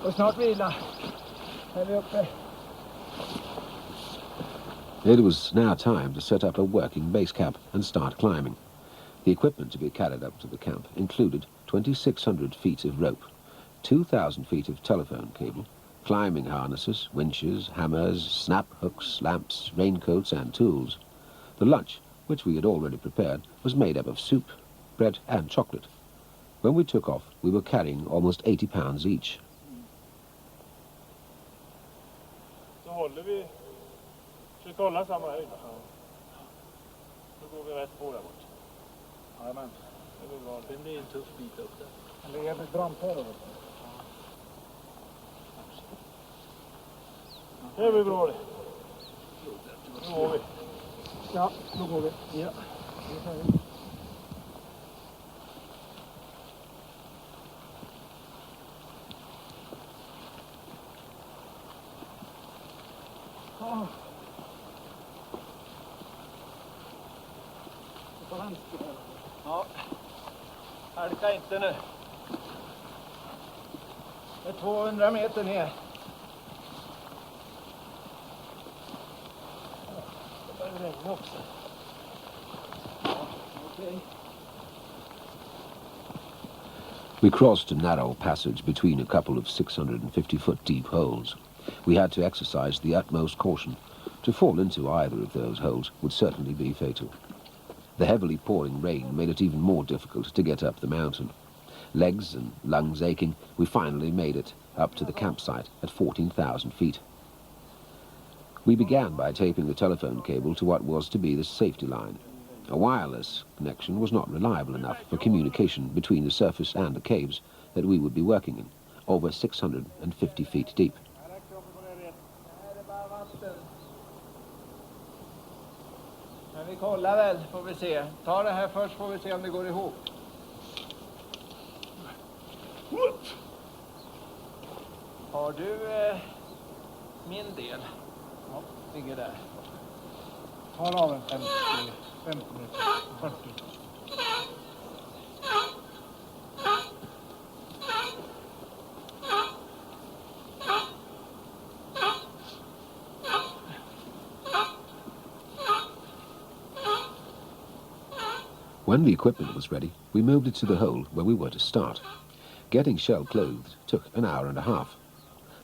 Och snart vila. Här är vi uppe. It was now time to set up a working base camp and start climbing. The equipment to be carried up to the camp included 2,600 feet of rope, 2,000 feet of telephone cable, climbing harnesses, winches, hammers, snap hooks, lamps, raincoats and tools. The lunch, which we had already prepared, was made up of soup, bread and chocolate. When we took off, we were carrying almost 80 pounds each. Så håller vi. Försöker hålla samma höjd. Så går vi rätt på där bort. Jajamän. Det blir en tuff bit upp där. Det är jävligt brant här då. Det blir bra det. Nu går vi. Ja, då går vi. Ja. Ja, halka inte nu. Det är 200 meter ner. Det börjar regna också. Okej. We crossed a narrow passage between a couple of 650-foot deep holes. We had to exercise the utmost caution. To fall into either of those holes would certainly be fatal. The heavily pouring rain made it even more difficult to get up the mountain. Legs and lungs aching, we finally made it up to the campsite at 14,000 feet. We began by taping the telephone cable to what was to be the safety line. A wireless connection was not reliable enough for communication between the surface and the caves that we would be working in, over 650 feet deep. Men vi kollar väl, får vi se. Ta det här först, får vi se om det går ihop. Har du min del? Ja, ligger där. Har av en 50 meter, 40. When the equipment was ready, we moved it to the hole where we were to start. Getting Kjell clothed took an hour and a half.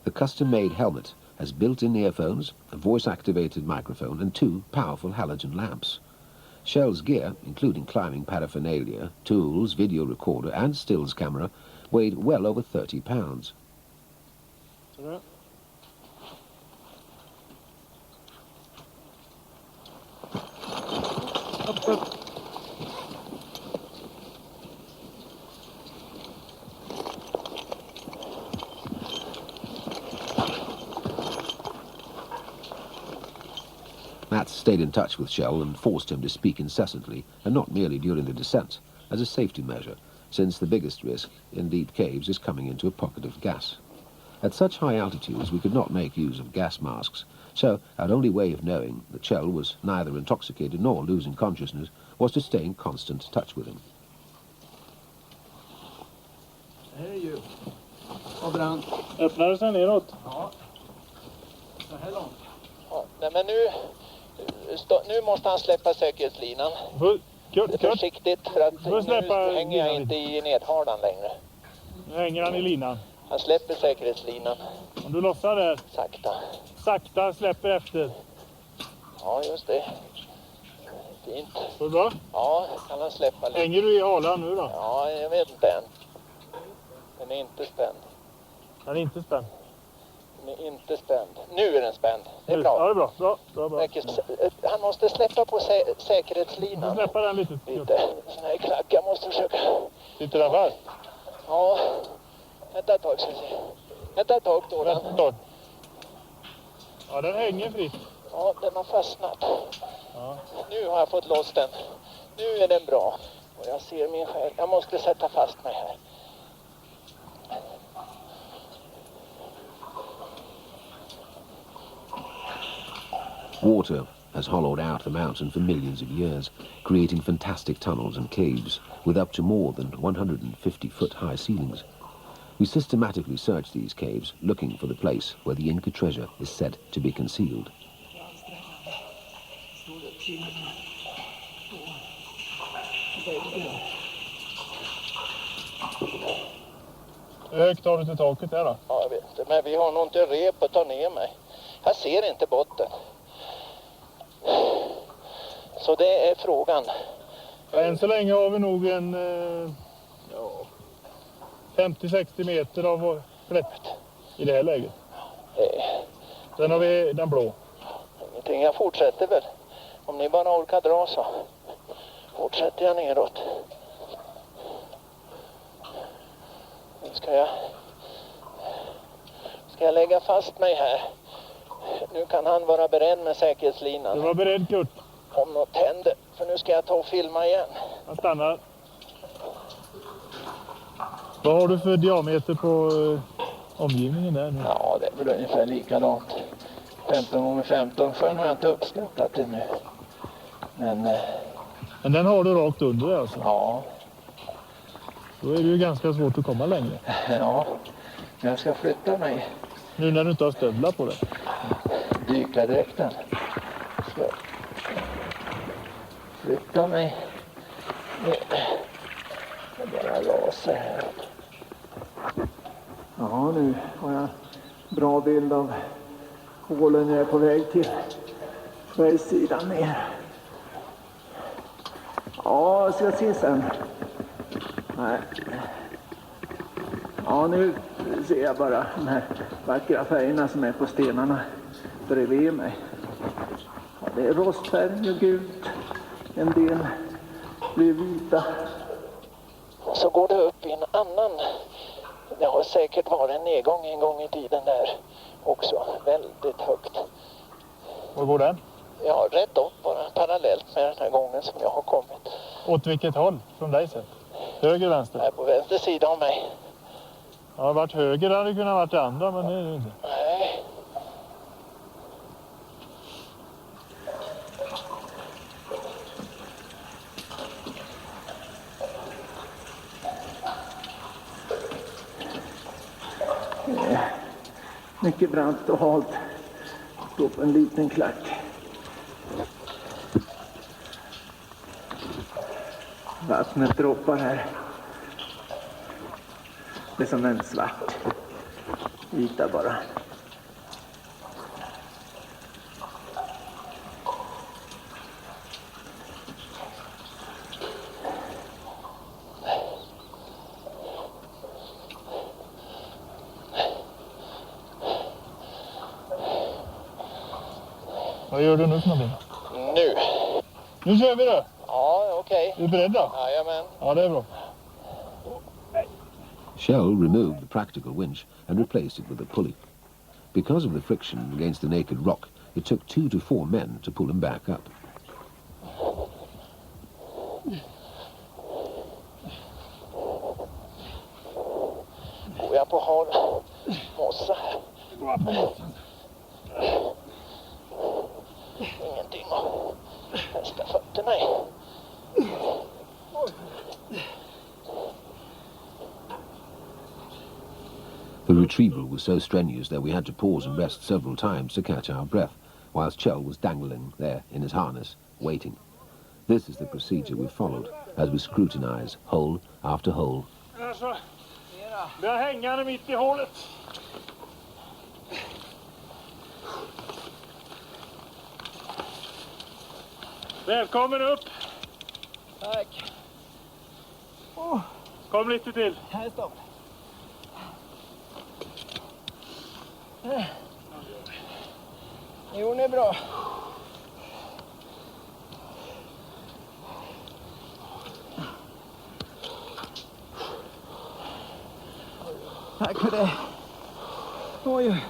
The custom-made helmet has built-in earphones, a voice-activated microphone and 2 powerful halogen lamps. Kjell's gear, including climbing paraphernalia, tools, video recorder and stills camera, weighed well over 30 pounds. Mats stayed in touch with Kjell and forced him to speak incessantly, and not merely during the descent, as a safety measure, since the biggest risk in deep caves is coming into a pocket of gas. At such high altitudes we could not make use of gas masks, so our only way of knowing that Kjell was neither intoxicated nor losing consciousness was to stay in constant touch with him. Här är ju. Och brand. Öppnar det sig neråt? Ja. Så här långt. Ja, nej men nu måste han släppa säkerhetslinan. Försiktigt för att nu hänger jag inte i nedhardan längre. Nu hänger han i linan. Han släpper säkerhetslinan. Om du lossar där. Sakta. Sakta släpper efter. Ja, just det. Fint. Går det bra? Ja, kan han släppa lite. Hänger du i halan nu då? Ja, jag vet inte än. Den är inte spänd. Den är inte spänd. Den är inte spänd. Nu är den spänd. Det är bra. Ja, det är bra. Bra. Han måste släppa på säkerhetslinan. Släppa den lite. Sån här klack, jag måste försöka. Sitter den fast? Ja. Vänta ett tag ska vi se. Vänta ett tag då. Ja, den hänger fritt. Ja, den har fastnat. Ja. Nu har jag fått loss den. Nu är den bra. Och jag ser min själ. Jag måste sätta fast mig här. Water has hollowed out the mountain for millions of years, creating fantastic tunnels and caves with up to more than 150-foot high ceilings. We systematically search these caves, looking for the place where the Inca treasure is said to be concealed. Hur högt har du till taket där då? Ja, jag vet inte. Men vi har nog inte rep att ta ner mig. Jag ser inte botten. Så det är frågan. Än så länge har vi nog en 50-60 meter av plätt i det här läget. Sen har vi den blå. Ingenting, jag fortsätter väl. Om ni bara orkar dra så fortsätter jag neråt. Nu ska jag lägga fast mig här. Nu kan han vara beredd med säkerhetslinan. Du var beredd, Kurt. Om något händer. För nu ska jag ta och filma igen. Han stannar. Vad har du för diameter på omgivningen där nu? Ja, det är väl ungefär likadant. 15 x 15 sjön har jag inte uppskattat det nu. Men den har du rakt under alltså? Ja. Då är det ju ganska svårt att komma längre. Ja, jag ska flytta mig. Nu när du inte har stövlar på dig? Dykardräkten. Ska flytta mig. Jag bara rasar här. Ja, nu har jag bra bild av hålen jag är på väg till bergssidan ner. Ja, jag ska se sen. Nej. Ja, nu ser jag bara de här vackra färgerna som är på stenarna bredvid mig. Ja, det är rostfärg och gult. En del blir vita. Så går det upp i en annan. Det har säkert varit en nedgång en gång i tiden där också. Väldigt högt. Var går den? Ja, rätt upp bara parallellt med den här gången som jag har kommit. Åt vilket håll från dig sett? Höger, vänster? Här på vänster sida av mig. Ja, varit höger hade det kunnat varit det andra, men det är det inte. Nej. Mycket brant och halt. Stå på en liten klack. Vattnet droppar här. Det är som en svart yta bara. Vad gör du nu för någonting? Nu. Nu kör vi då! Ja, okej. Är du beredd då? Jajamän. Ja, det är bra. Kjell removed the practical winch and replaced it with a pulley. Because of the friction against the naked rock, it took 2 to 4 men to pull him back up. Går jag på hal mossa här? Ingenting att fästa fötterna i. The retrieval was so strenuous that we had to pause and rest several times to catch our breath, whilst Kjell was dangling there in his harness, waiting. This is the procedure we followed as we scrutinize hole after hole. Alltså, börjar hängande mitt i hålet. Välkommen upp! Tack. Kom lite till. Här stopp. Jo, det är bra. Tack för det. Oj.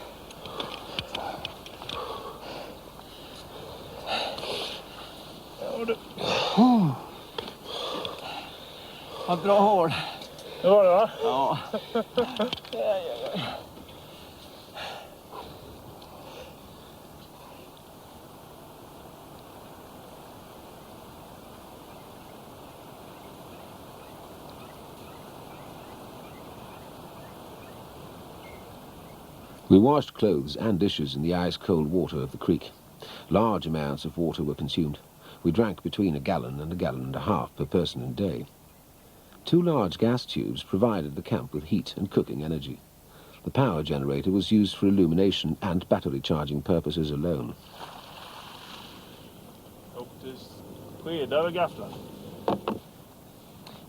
Vad bra hål. Det var det, va? Ja. We washed clothes and dishes in the ice-cold water of the creek. Large amounts of water were consumed. We drank between a gallon and a gallon and a half per person a day. 2 large gas tubes provided the camp with heat and cooking energy. The power generator was used for illumination and battery charging purposes alone. Och skedar och gafflar.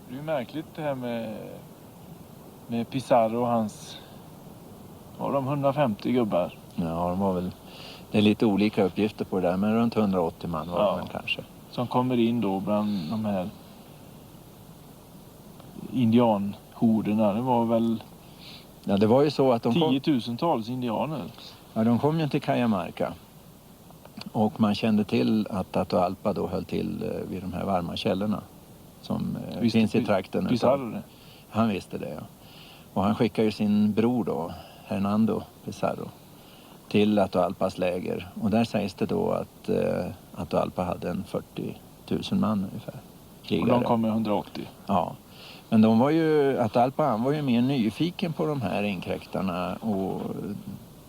Det är ju märkligt det här med Pizarro och hans... Har de 150 gubbar? Ja, de har väl... Det är lite olika uppgifter på det där, men runt 180 man var det kanske. Som kommer in då bland de här indianhorderna. Det var väl... Ja, det var ju så att de kom... 10 000-tals indianer. Ja, de kom ju till Cajamarca. Och man kände till att Atahualpa då höll till vid de här varma källorna. Som finns i trakten. Pizarro det? Han visste det, ja. Och han skickade ju sin bror då, Hernando Pizarro, till Atahualpas läger. Och där sägs det då att Atahualpa hade en 40 000 man ungefär. Krigare. Och de kom med 180? Ja. Men Atahualpa han var ju mer nyfiken på de här inkräktarna, och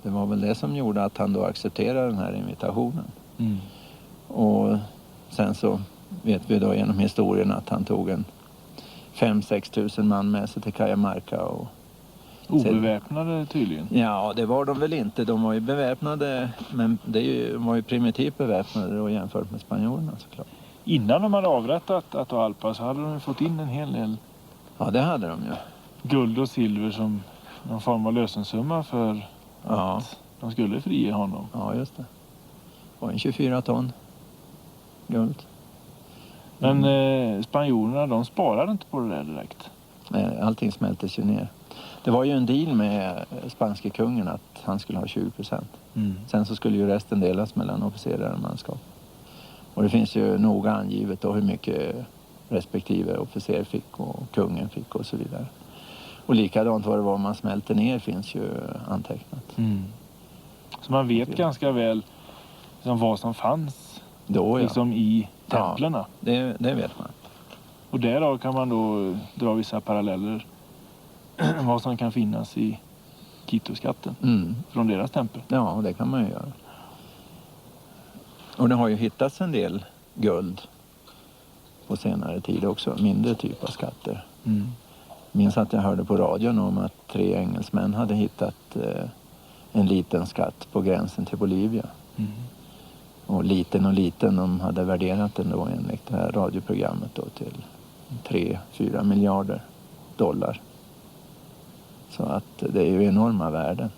det var väl det som gjorde att han då accepterade den här invitationen. Mm. Och sen så vet vi då genom historien att han tog en 5-6 000 man med sig till Cajamarca. Och obeväpnade tydligen? Ja, det var de väl inte. De var ju beväpnade, men var ju primitivt beväpnade och jämfört med spanjorerna såklart. Innan de hade avrättat Atahualpa så hade de fått in en hel del. Ja, det hade de ju. Guld och silver som någon form av lösensumma för att de skulle frige honom. Ja, just det. Det var en 24 ton guld. Men spanjorerna, de sparade inte på det där direkt. Allting smältes ju ner. Det var ju en deal med spanske kungen att han skulle ha 20%. Sen så skulle ju resten delas mellan officerare och manskap. Och det finns ju noga angivet då hur mycket respektive officer fick och kungen fick och så vidare. Och likadant vad det var man smälte ner finns ju antecknat. Så man vet ganska väl liksom vad som fanns då, liksom i templerna. Ja, det vet man. Och därav kan man då dra vissa paralleller vad som kan finnas i Quito-skatten från deras tempel. Ja, det kan man ju göra. Och det har ju hittats en del guld på senare tid också. Mindre typ av skatter. Minns att jag hörde på radion om att 3 engelsmän hade hittat en liten skatt på gränsen till Bolivia. Och liten, de hade värderat den då enligt det här radioprogrammet då till 3-4 miljarder dollar. Så att det är ju enorma värden.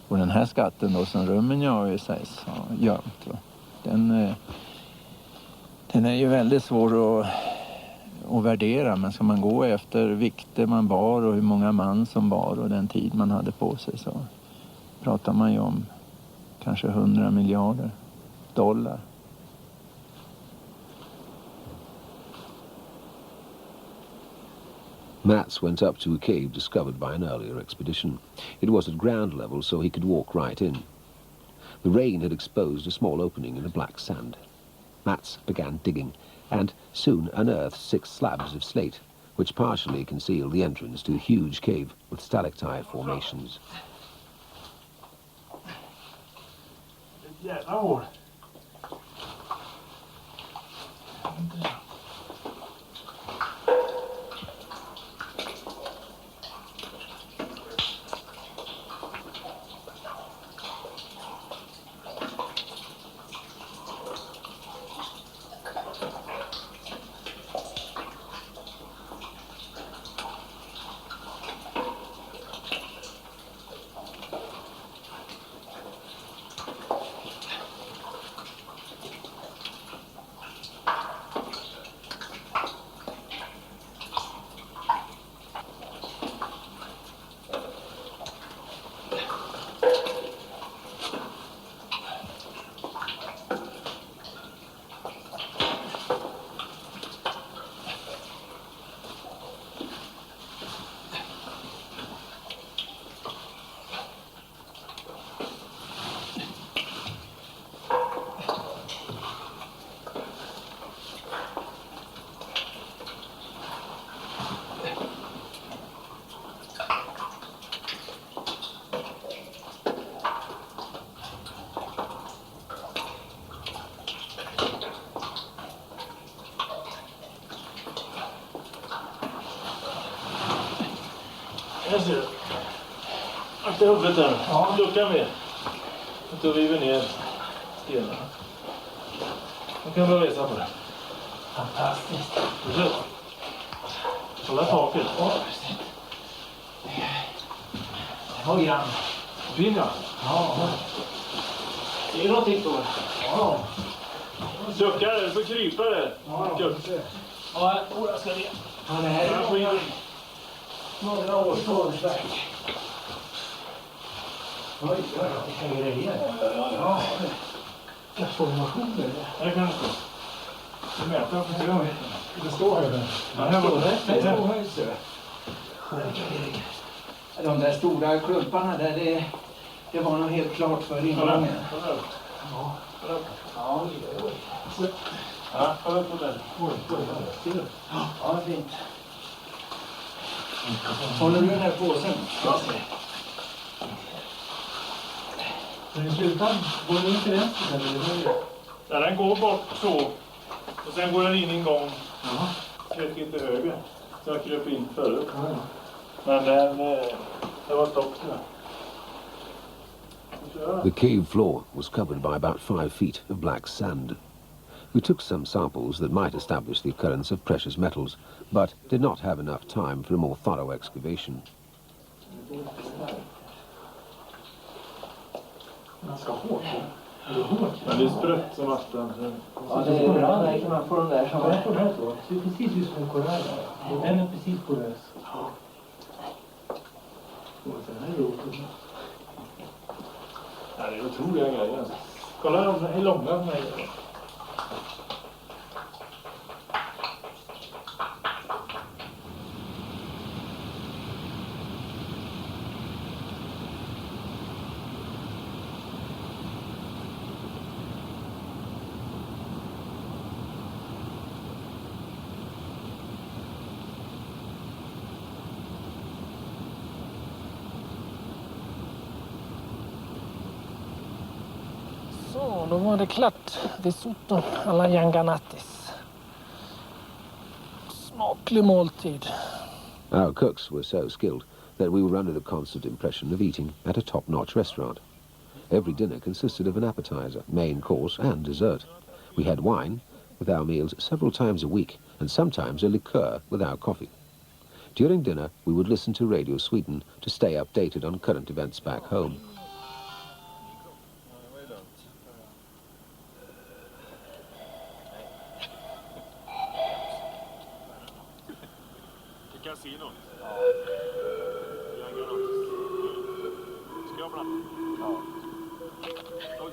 Och den här skatten då som Rummenigge sägs ha gömt. Den är ju väldigt svår att värdera. Men ska man gå efter vikter man bar och hur många man som bar och den tid man hade på sig, så pratar man ju om kanske 100 miljarder dollar. Mats went up to a cave discovered by an earlier expedition. It was at ground level, so he could walk right in. The rain had exposed a small opening in the black sand. Mats began digging, and soon unearthed 6 slabs of slate, which partially concealed the entrance to a huge cave with stalactite formations. Jävla hål. Jag ser det. Akta huvudet där. Ja. Lucka med. Då river ner stenarna. Nu kan du resa på det. Fantastiskt. Precis. Kolla taket. Ja, precis. Det var grann. Fin ja. Ja. Det är någonting på det. Ja. Ducka det, du får krypa det. Ja, jag ska ner. Ja, det här är några års konstverk. Oj, vilka grejer. Ja, vilka formationer. Här kan det stå. Du mäter för sig. Det står här. Ja, här var det. Det står här. De där stora klumparna där, Det var nog helt klart för ingången. Ja. Ja, Ja, kolla på den. ja, fint. Håller du den här påsen? Ja. Men i slutan, går du inte vänster eller? Ja, den går bort så. Och sen går den in en gång. Ja. Släcker inte höger. Så jag kröp in förut. Men det var stopp där. The cave floor was covered by about 5 feet of black sand. We took some samples that might establish the occurrence of precious metals, but did not have enough time for a more thorough excavation. Ganska hårt. Men det är sprött som attan. Ja, det är bra. Där kan man få de där som är på här så. Det är precis just som en korall. Den är precis porös. Ja. Och sen här är roten. Ja, det är otroliga grejer. Kolla de är långa de här grejerna. Så, då var det klart. Risotto alla Llanganates. Smaklig måltid. Our cooks were so skilled that we were under the constant impression of eating at a top-notch restaurant. Every dinner consisted of an appetizer, main course and dessert. We had wine with our meals several times a week and sometimes a liqueur with our coffee. During dinner, we would listen to Radio Sweden to stay updated on current events back home. Casino. Llanganates. Skramla. Ja. Oj.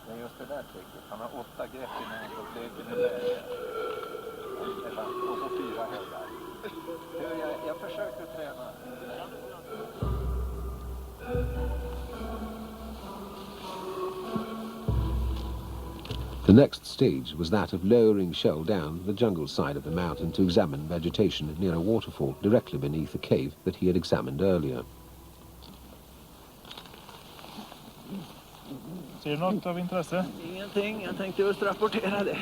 Det är just det där tricket. Han har 8 grepp innan han får leken i läge. Och så 4 hästar. Jag försökte träna. The next stage was that of lowering Kjell down the jungle side of the mountain to examine vegetation near a waterfall directly beneath the cave that he had examined earlier. Ser du något av intresse? Ingenting, jag tänkte just rapportera det.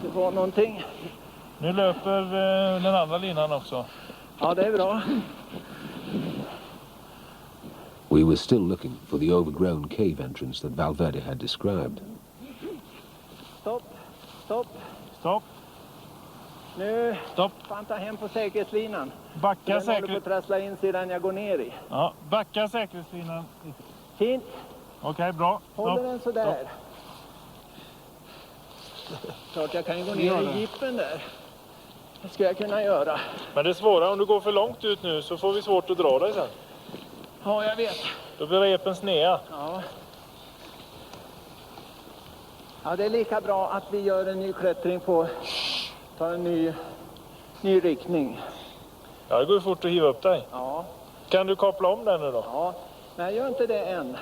Det var någonting. Nu löper den andra linan också. Ja, det är bra. We were still looking for the overgrown cave entrance that Valverde had described. Stopp, stopp. Stopp. Nu Stopp. fan ta hem på säkerhetslinan. Backa Den håller på säkert. att trassla in sedan jag går ner i. Ja, backa säkerhetslinan. Fint. Okej, bra. Håller den så där. Klart jag kan gå ner i gippen där. Det ska jag kunna göra. Men det är svåra, om du går för långt ut nu så får vi svårt att dra dig sen. Ja, jag vet. Då blir repen snea. Ja. Ja, det är lika bra att vi gör en ny klättring på, ta en ny riktning. Ja, det går ju fort att hiva upp dig. Ja. Kan du koppla om den nu då? Ja, men jag gör inte det än.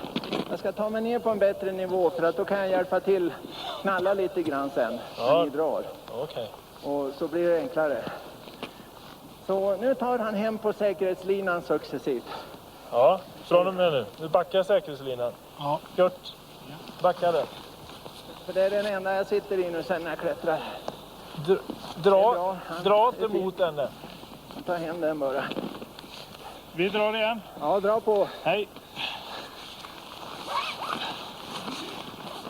Jag ska ta mig ner på en bättre nivå för att då kan jag hjälpa till, knalla lite grann sen när ni drar. Okej. Och så blir det enklare. Så nu tar han hem på säkerhetslinan successivt. Ja, från och med nu. Nu backar säkerhetslinan. Ja. Gött. Backa det. För det är den enda jag sitter i nu sen när jag klättrar. Dra inte mot den där. Ta hem den bara. Vi drar igen. Ja, dra på. Hej.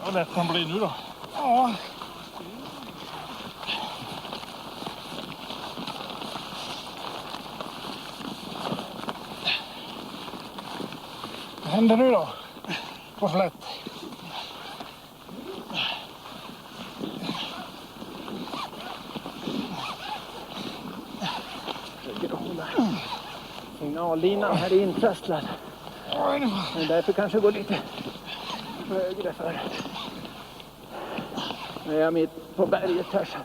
Vad lätt han blir nu då. Ja. Vad händer nu då? På flätt. Signallinan här är intrasslad. Men därför kanske går lite högre för. Nu är jag mitt på berget här så.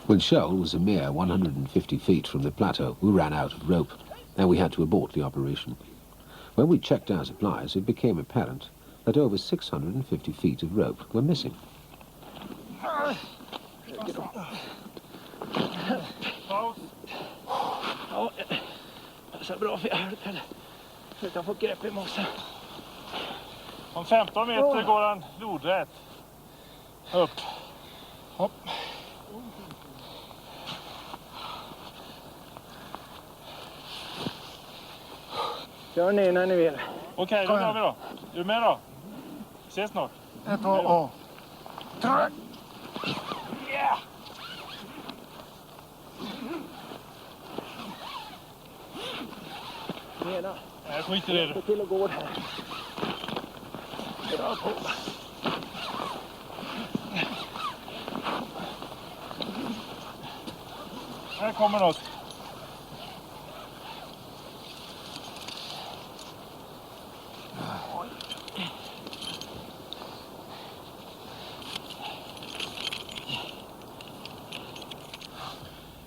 When Kjell was a mere 150 feet from the plateau, we ran out of rope, and we had to abort the operation. When we checked our supplies, it became apparent that over 650 feet of rope were missing. Ja, passar bra för jag försöker få grepp i mossen. Om 15 meter går han lodrätt. Upp. Hopp. Kör ni när ni vill. Okej, då drar vi då. Du med då? Ses snart. 1, 2, och... Tryck! Yeah! Mera. Jag skiter i det. Se till att gå här. Bra på. Här kommer något.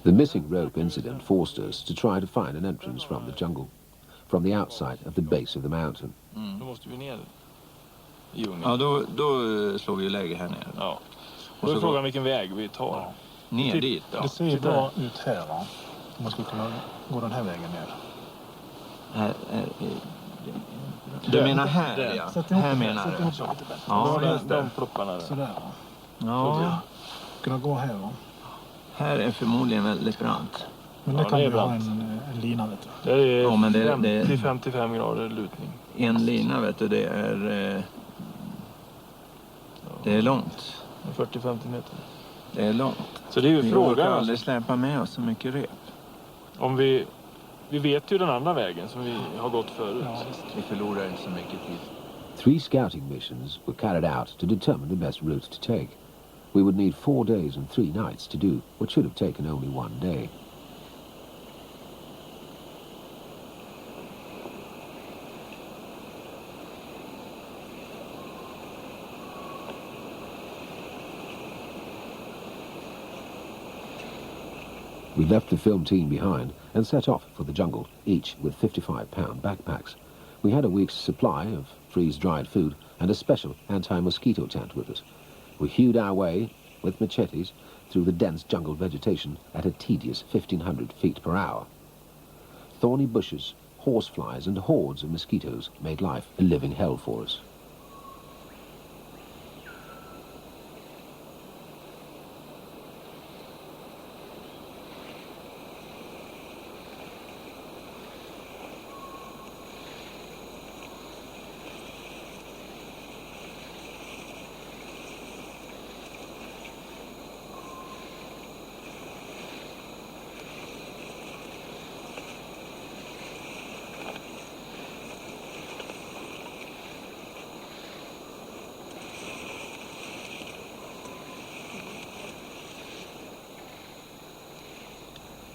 The missing rope incident forced us to try to find an entrance from the jungle, from the outside of the base of the mountain. Då måste vi ner i djungeln. Ja, då slår vi läge här nere. Ja. Och då är frågan vilken väg vi tar. Ner dit då. Det ser ju bra ut här, va? Man skulle kunna gå den här vägen ner. Du menar här, Den. ja. Sätt ihop Här det, menar sätt du. ihop det lite bättre. Ja, just de det. plopparna där. Sådär, va? Ja, Kunna gå här, va? här är förmodligen väldigt brant. Men det Ja, kan det är ju ha brant. en lina, vet du. Det är Ja, men det- 50-55 grader lutning. En lina, vet du, det är långt. 40-50 meter. Det är långt. Så det är ju Vi orkar frågan. aldrig släpa med oss så mycket rep. Om vi vet ju den andra vägen som vi har gått förut. Ja. Vi förlorar inte så mycket tid. 3 scouting missions were carried out to determine the best route to take. We would need 4 days and 3 nights to do what should have taken only 1 day. We left the film team behind and set off for the jungle, each with 55-pound backpacks. We had a week's supply of freeze-dried food and a special anti-mosquito tent with us. We hewed our way, with machetes, through the dense jungle vegetation at a tedious 1,500 feet per hour. Thorny bushes, horseflies and hordes of mosquitoes made life a living hell for us.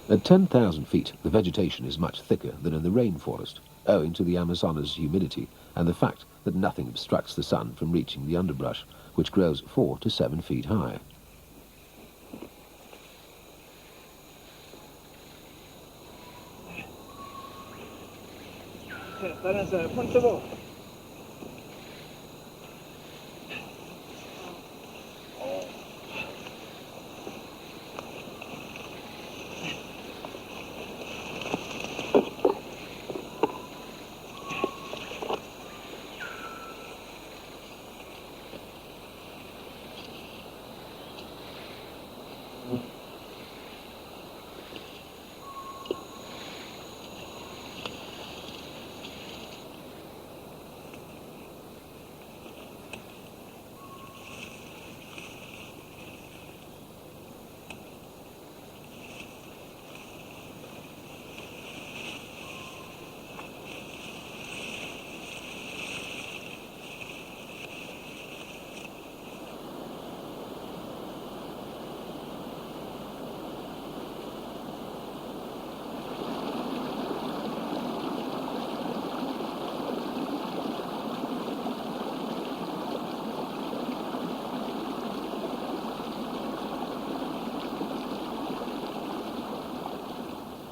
At 10,000 feet, the vegetation is much thicker than in the rainforest, owing to the Amazonas' humidity and the fact that nothing obstructs the sun from reaching the underbrush, which grows 4 to 7 feet high. Tätare så här får inte vara.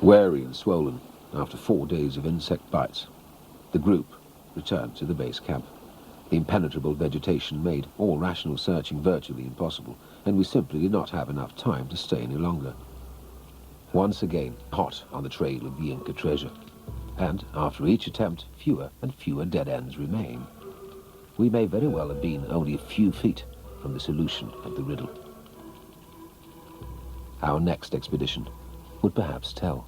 Weary and swollen after 4 days of insect bites, the group returned to the base camp. The impenetrable vegetation made all rational searching virtually impossible, and we simply did not have enough time to stay any longer. Once again, hot on the trail of the Inca treasure, and after each attempt, fewer and fewer dead ends remain. We may very well have been only a few feet from the solution of the riddle. Our next expedition would perhaps tell.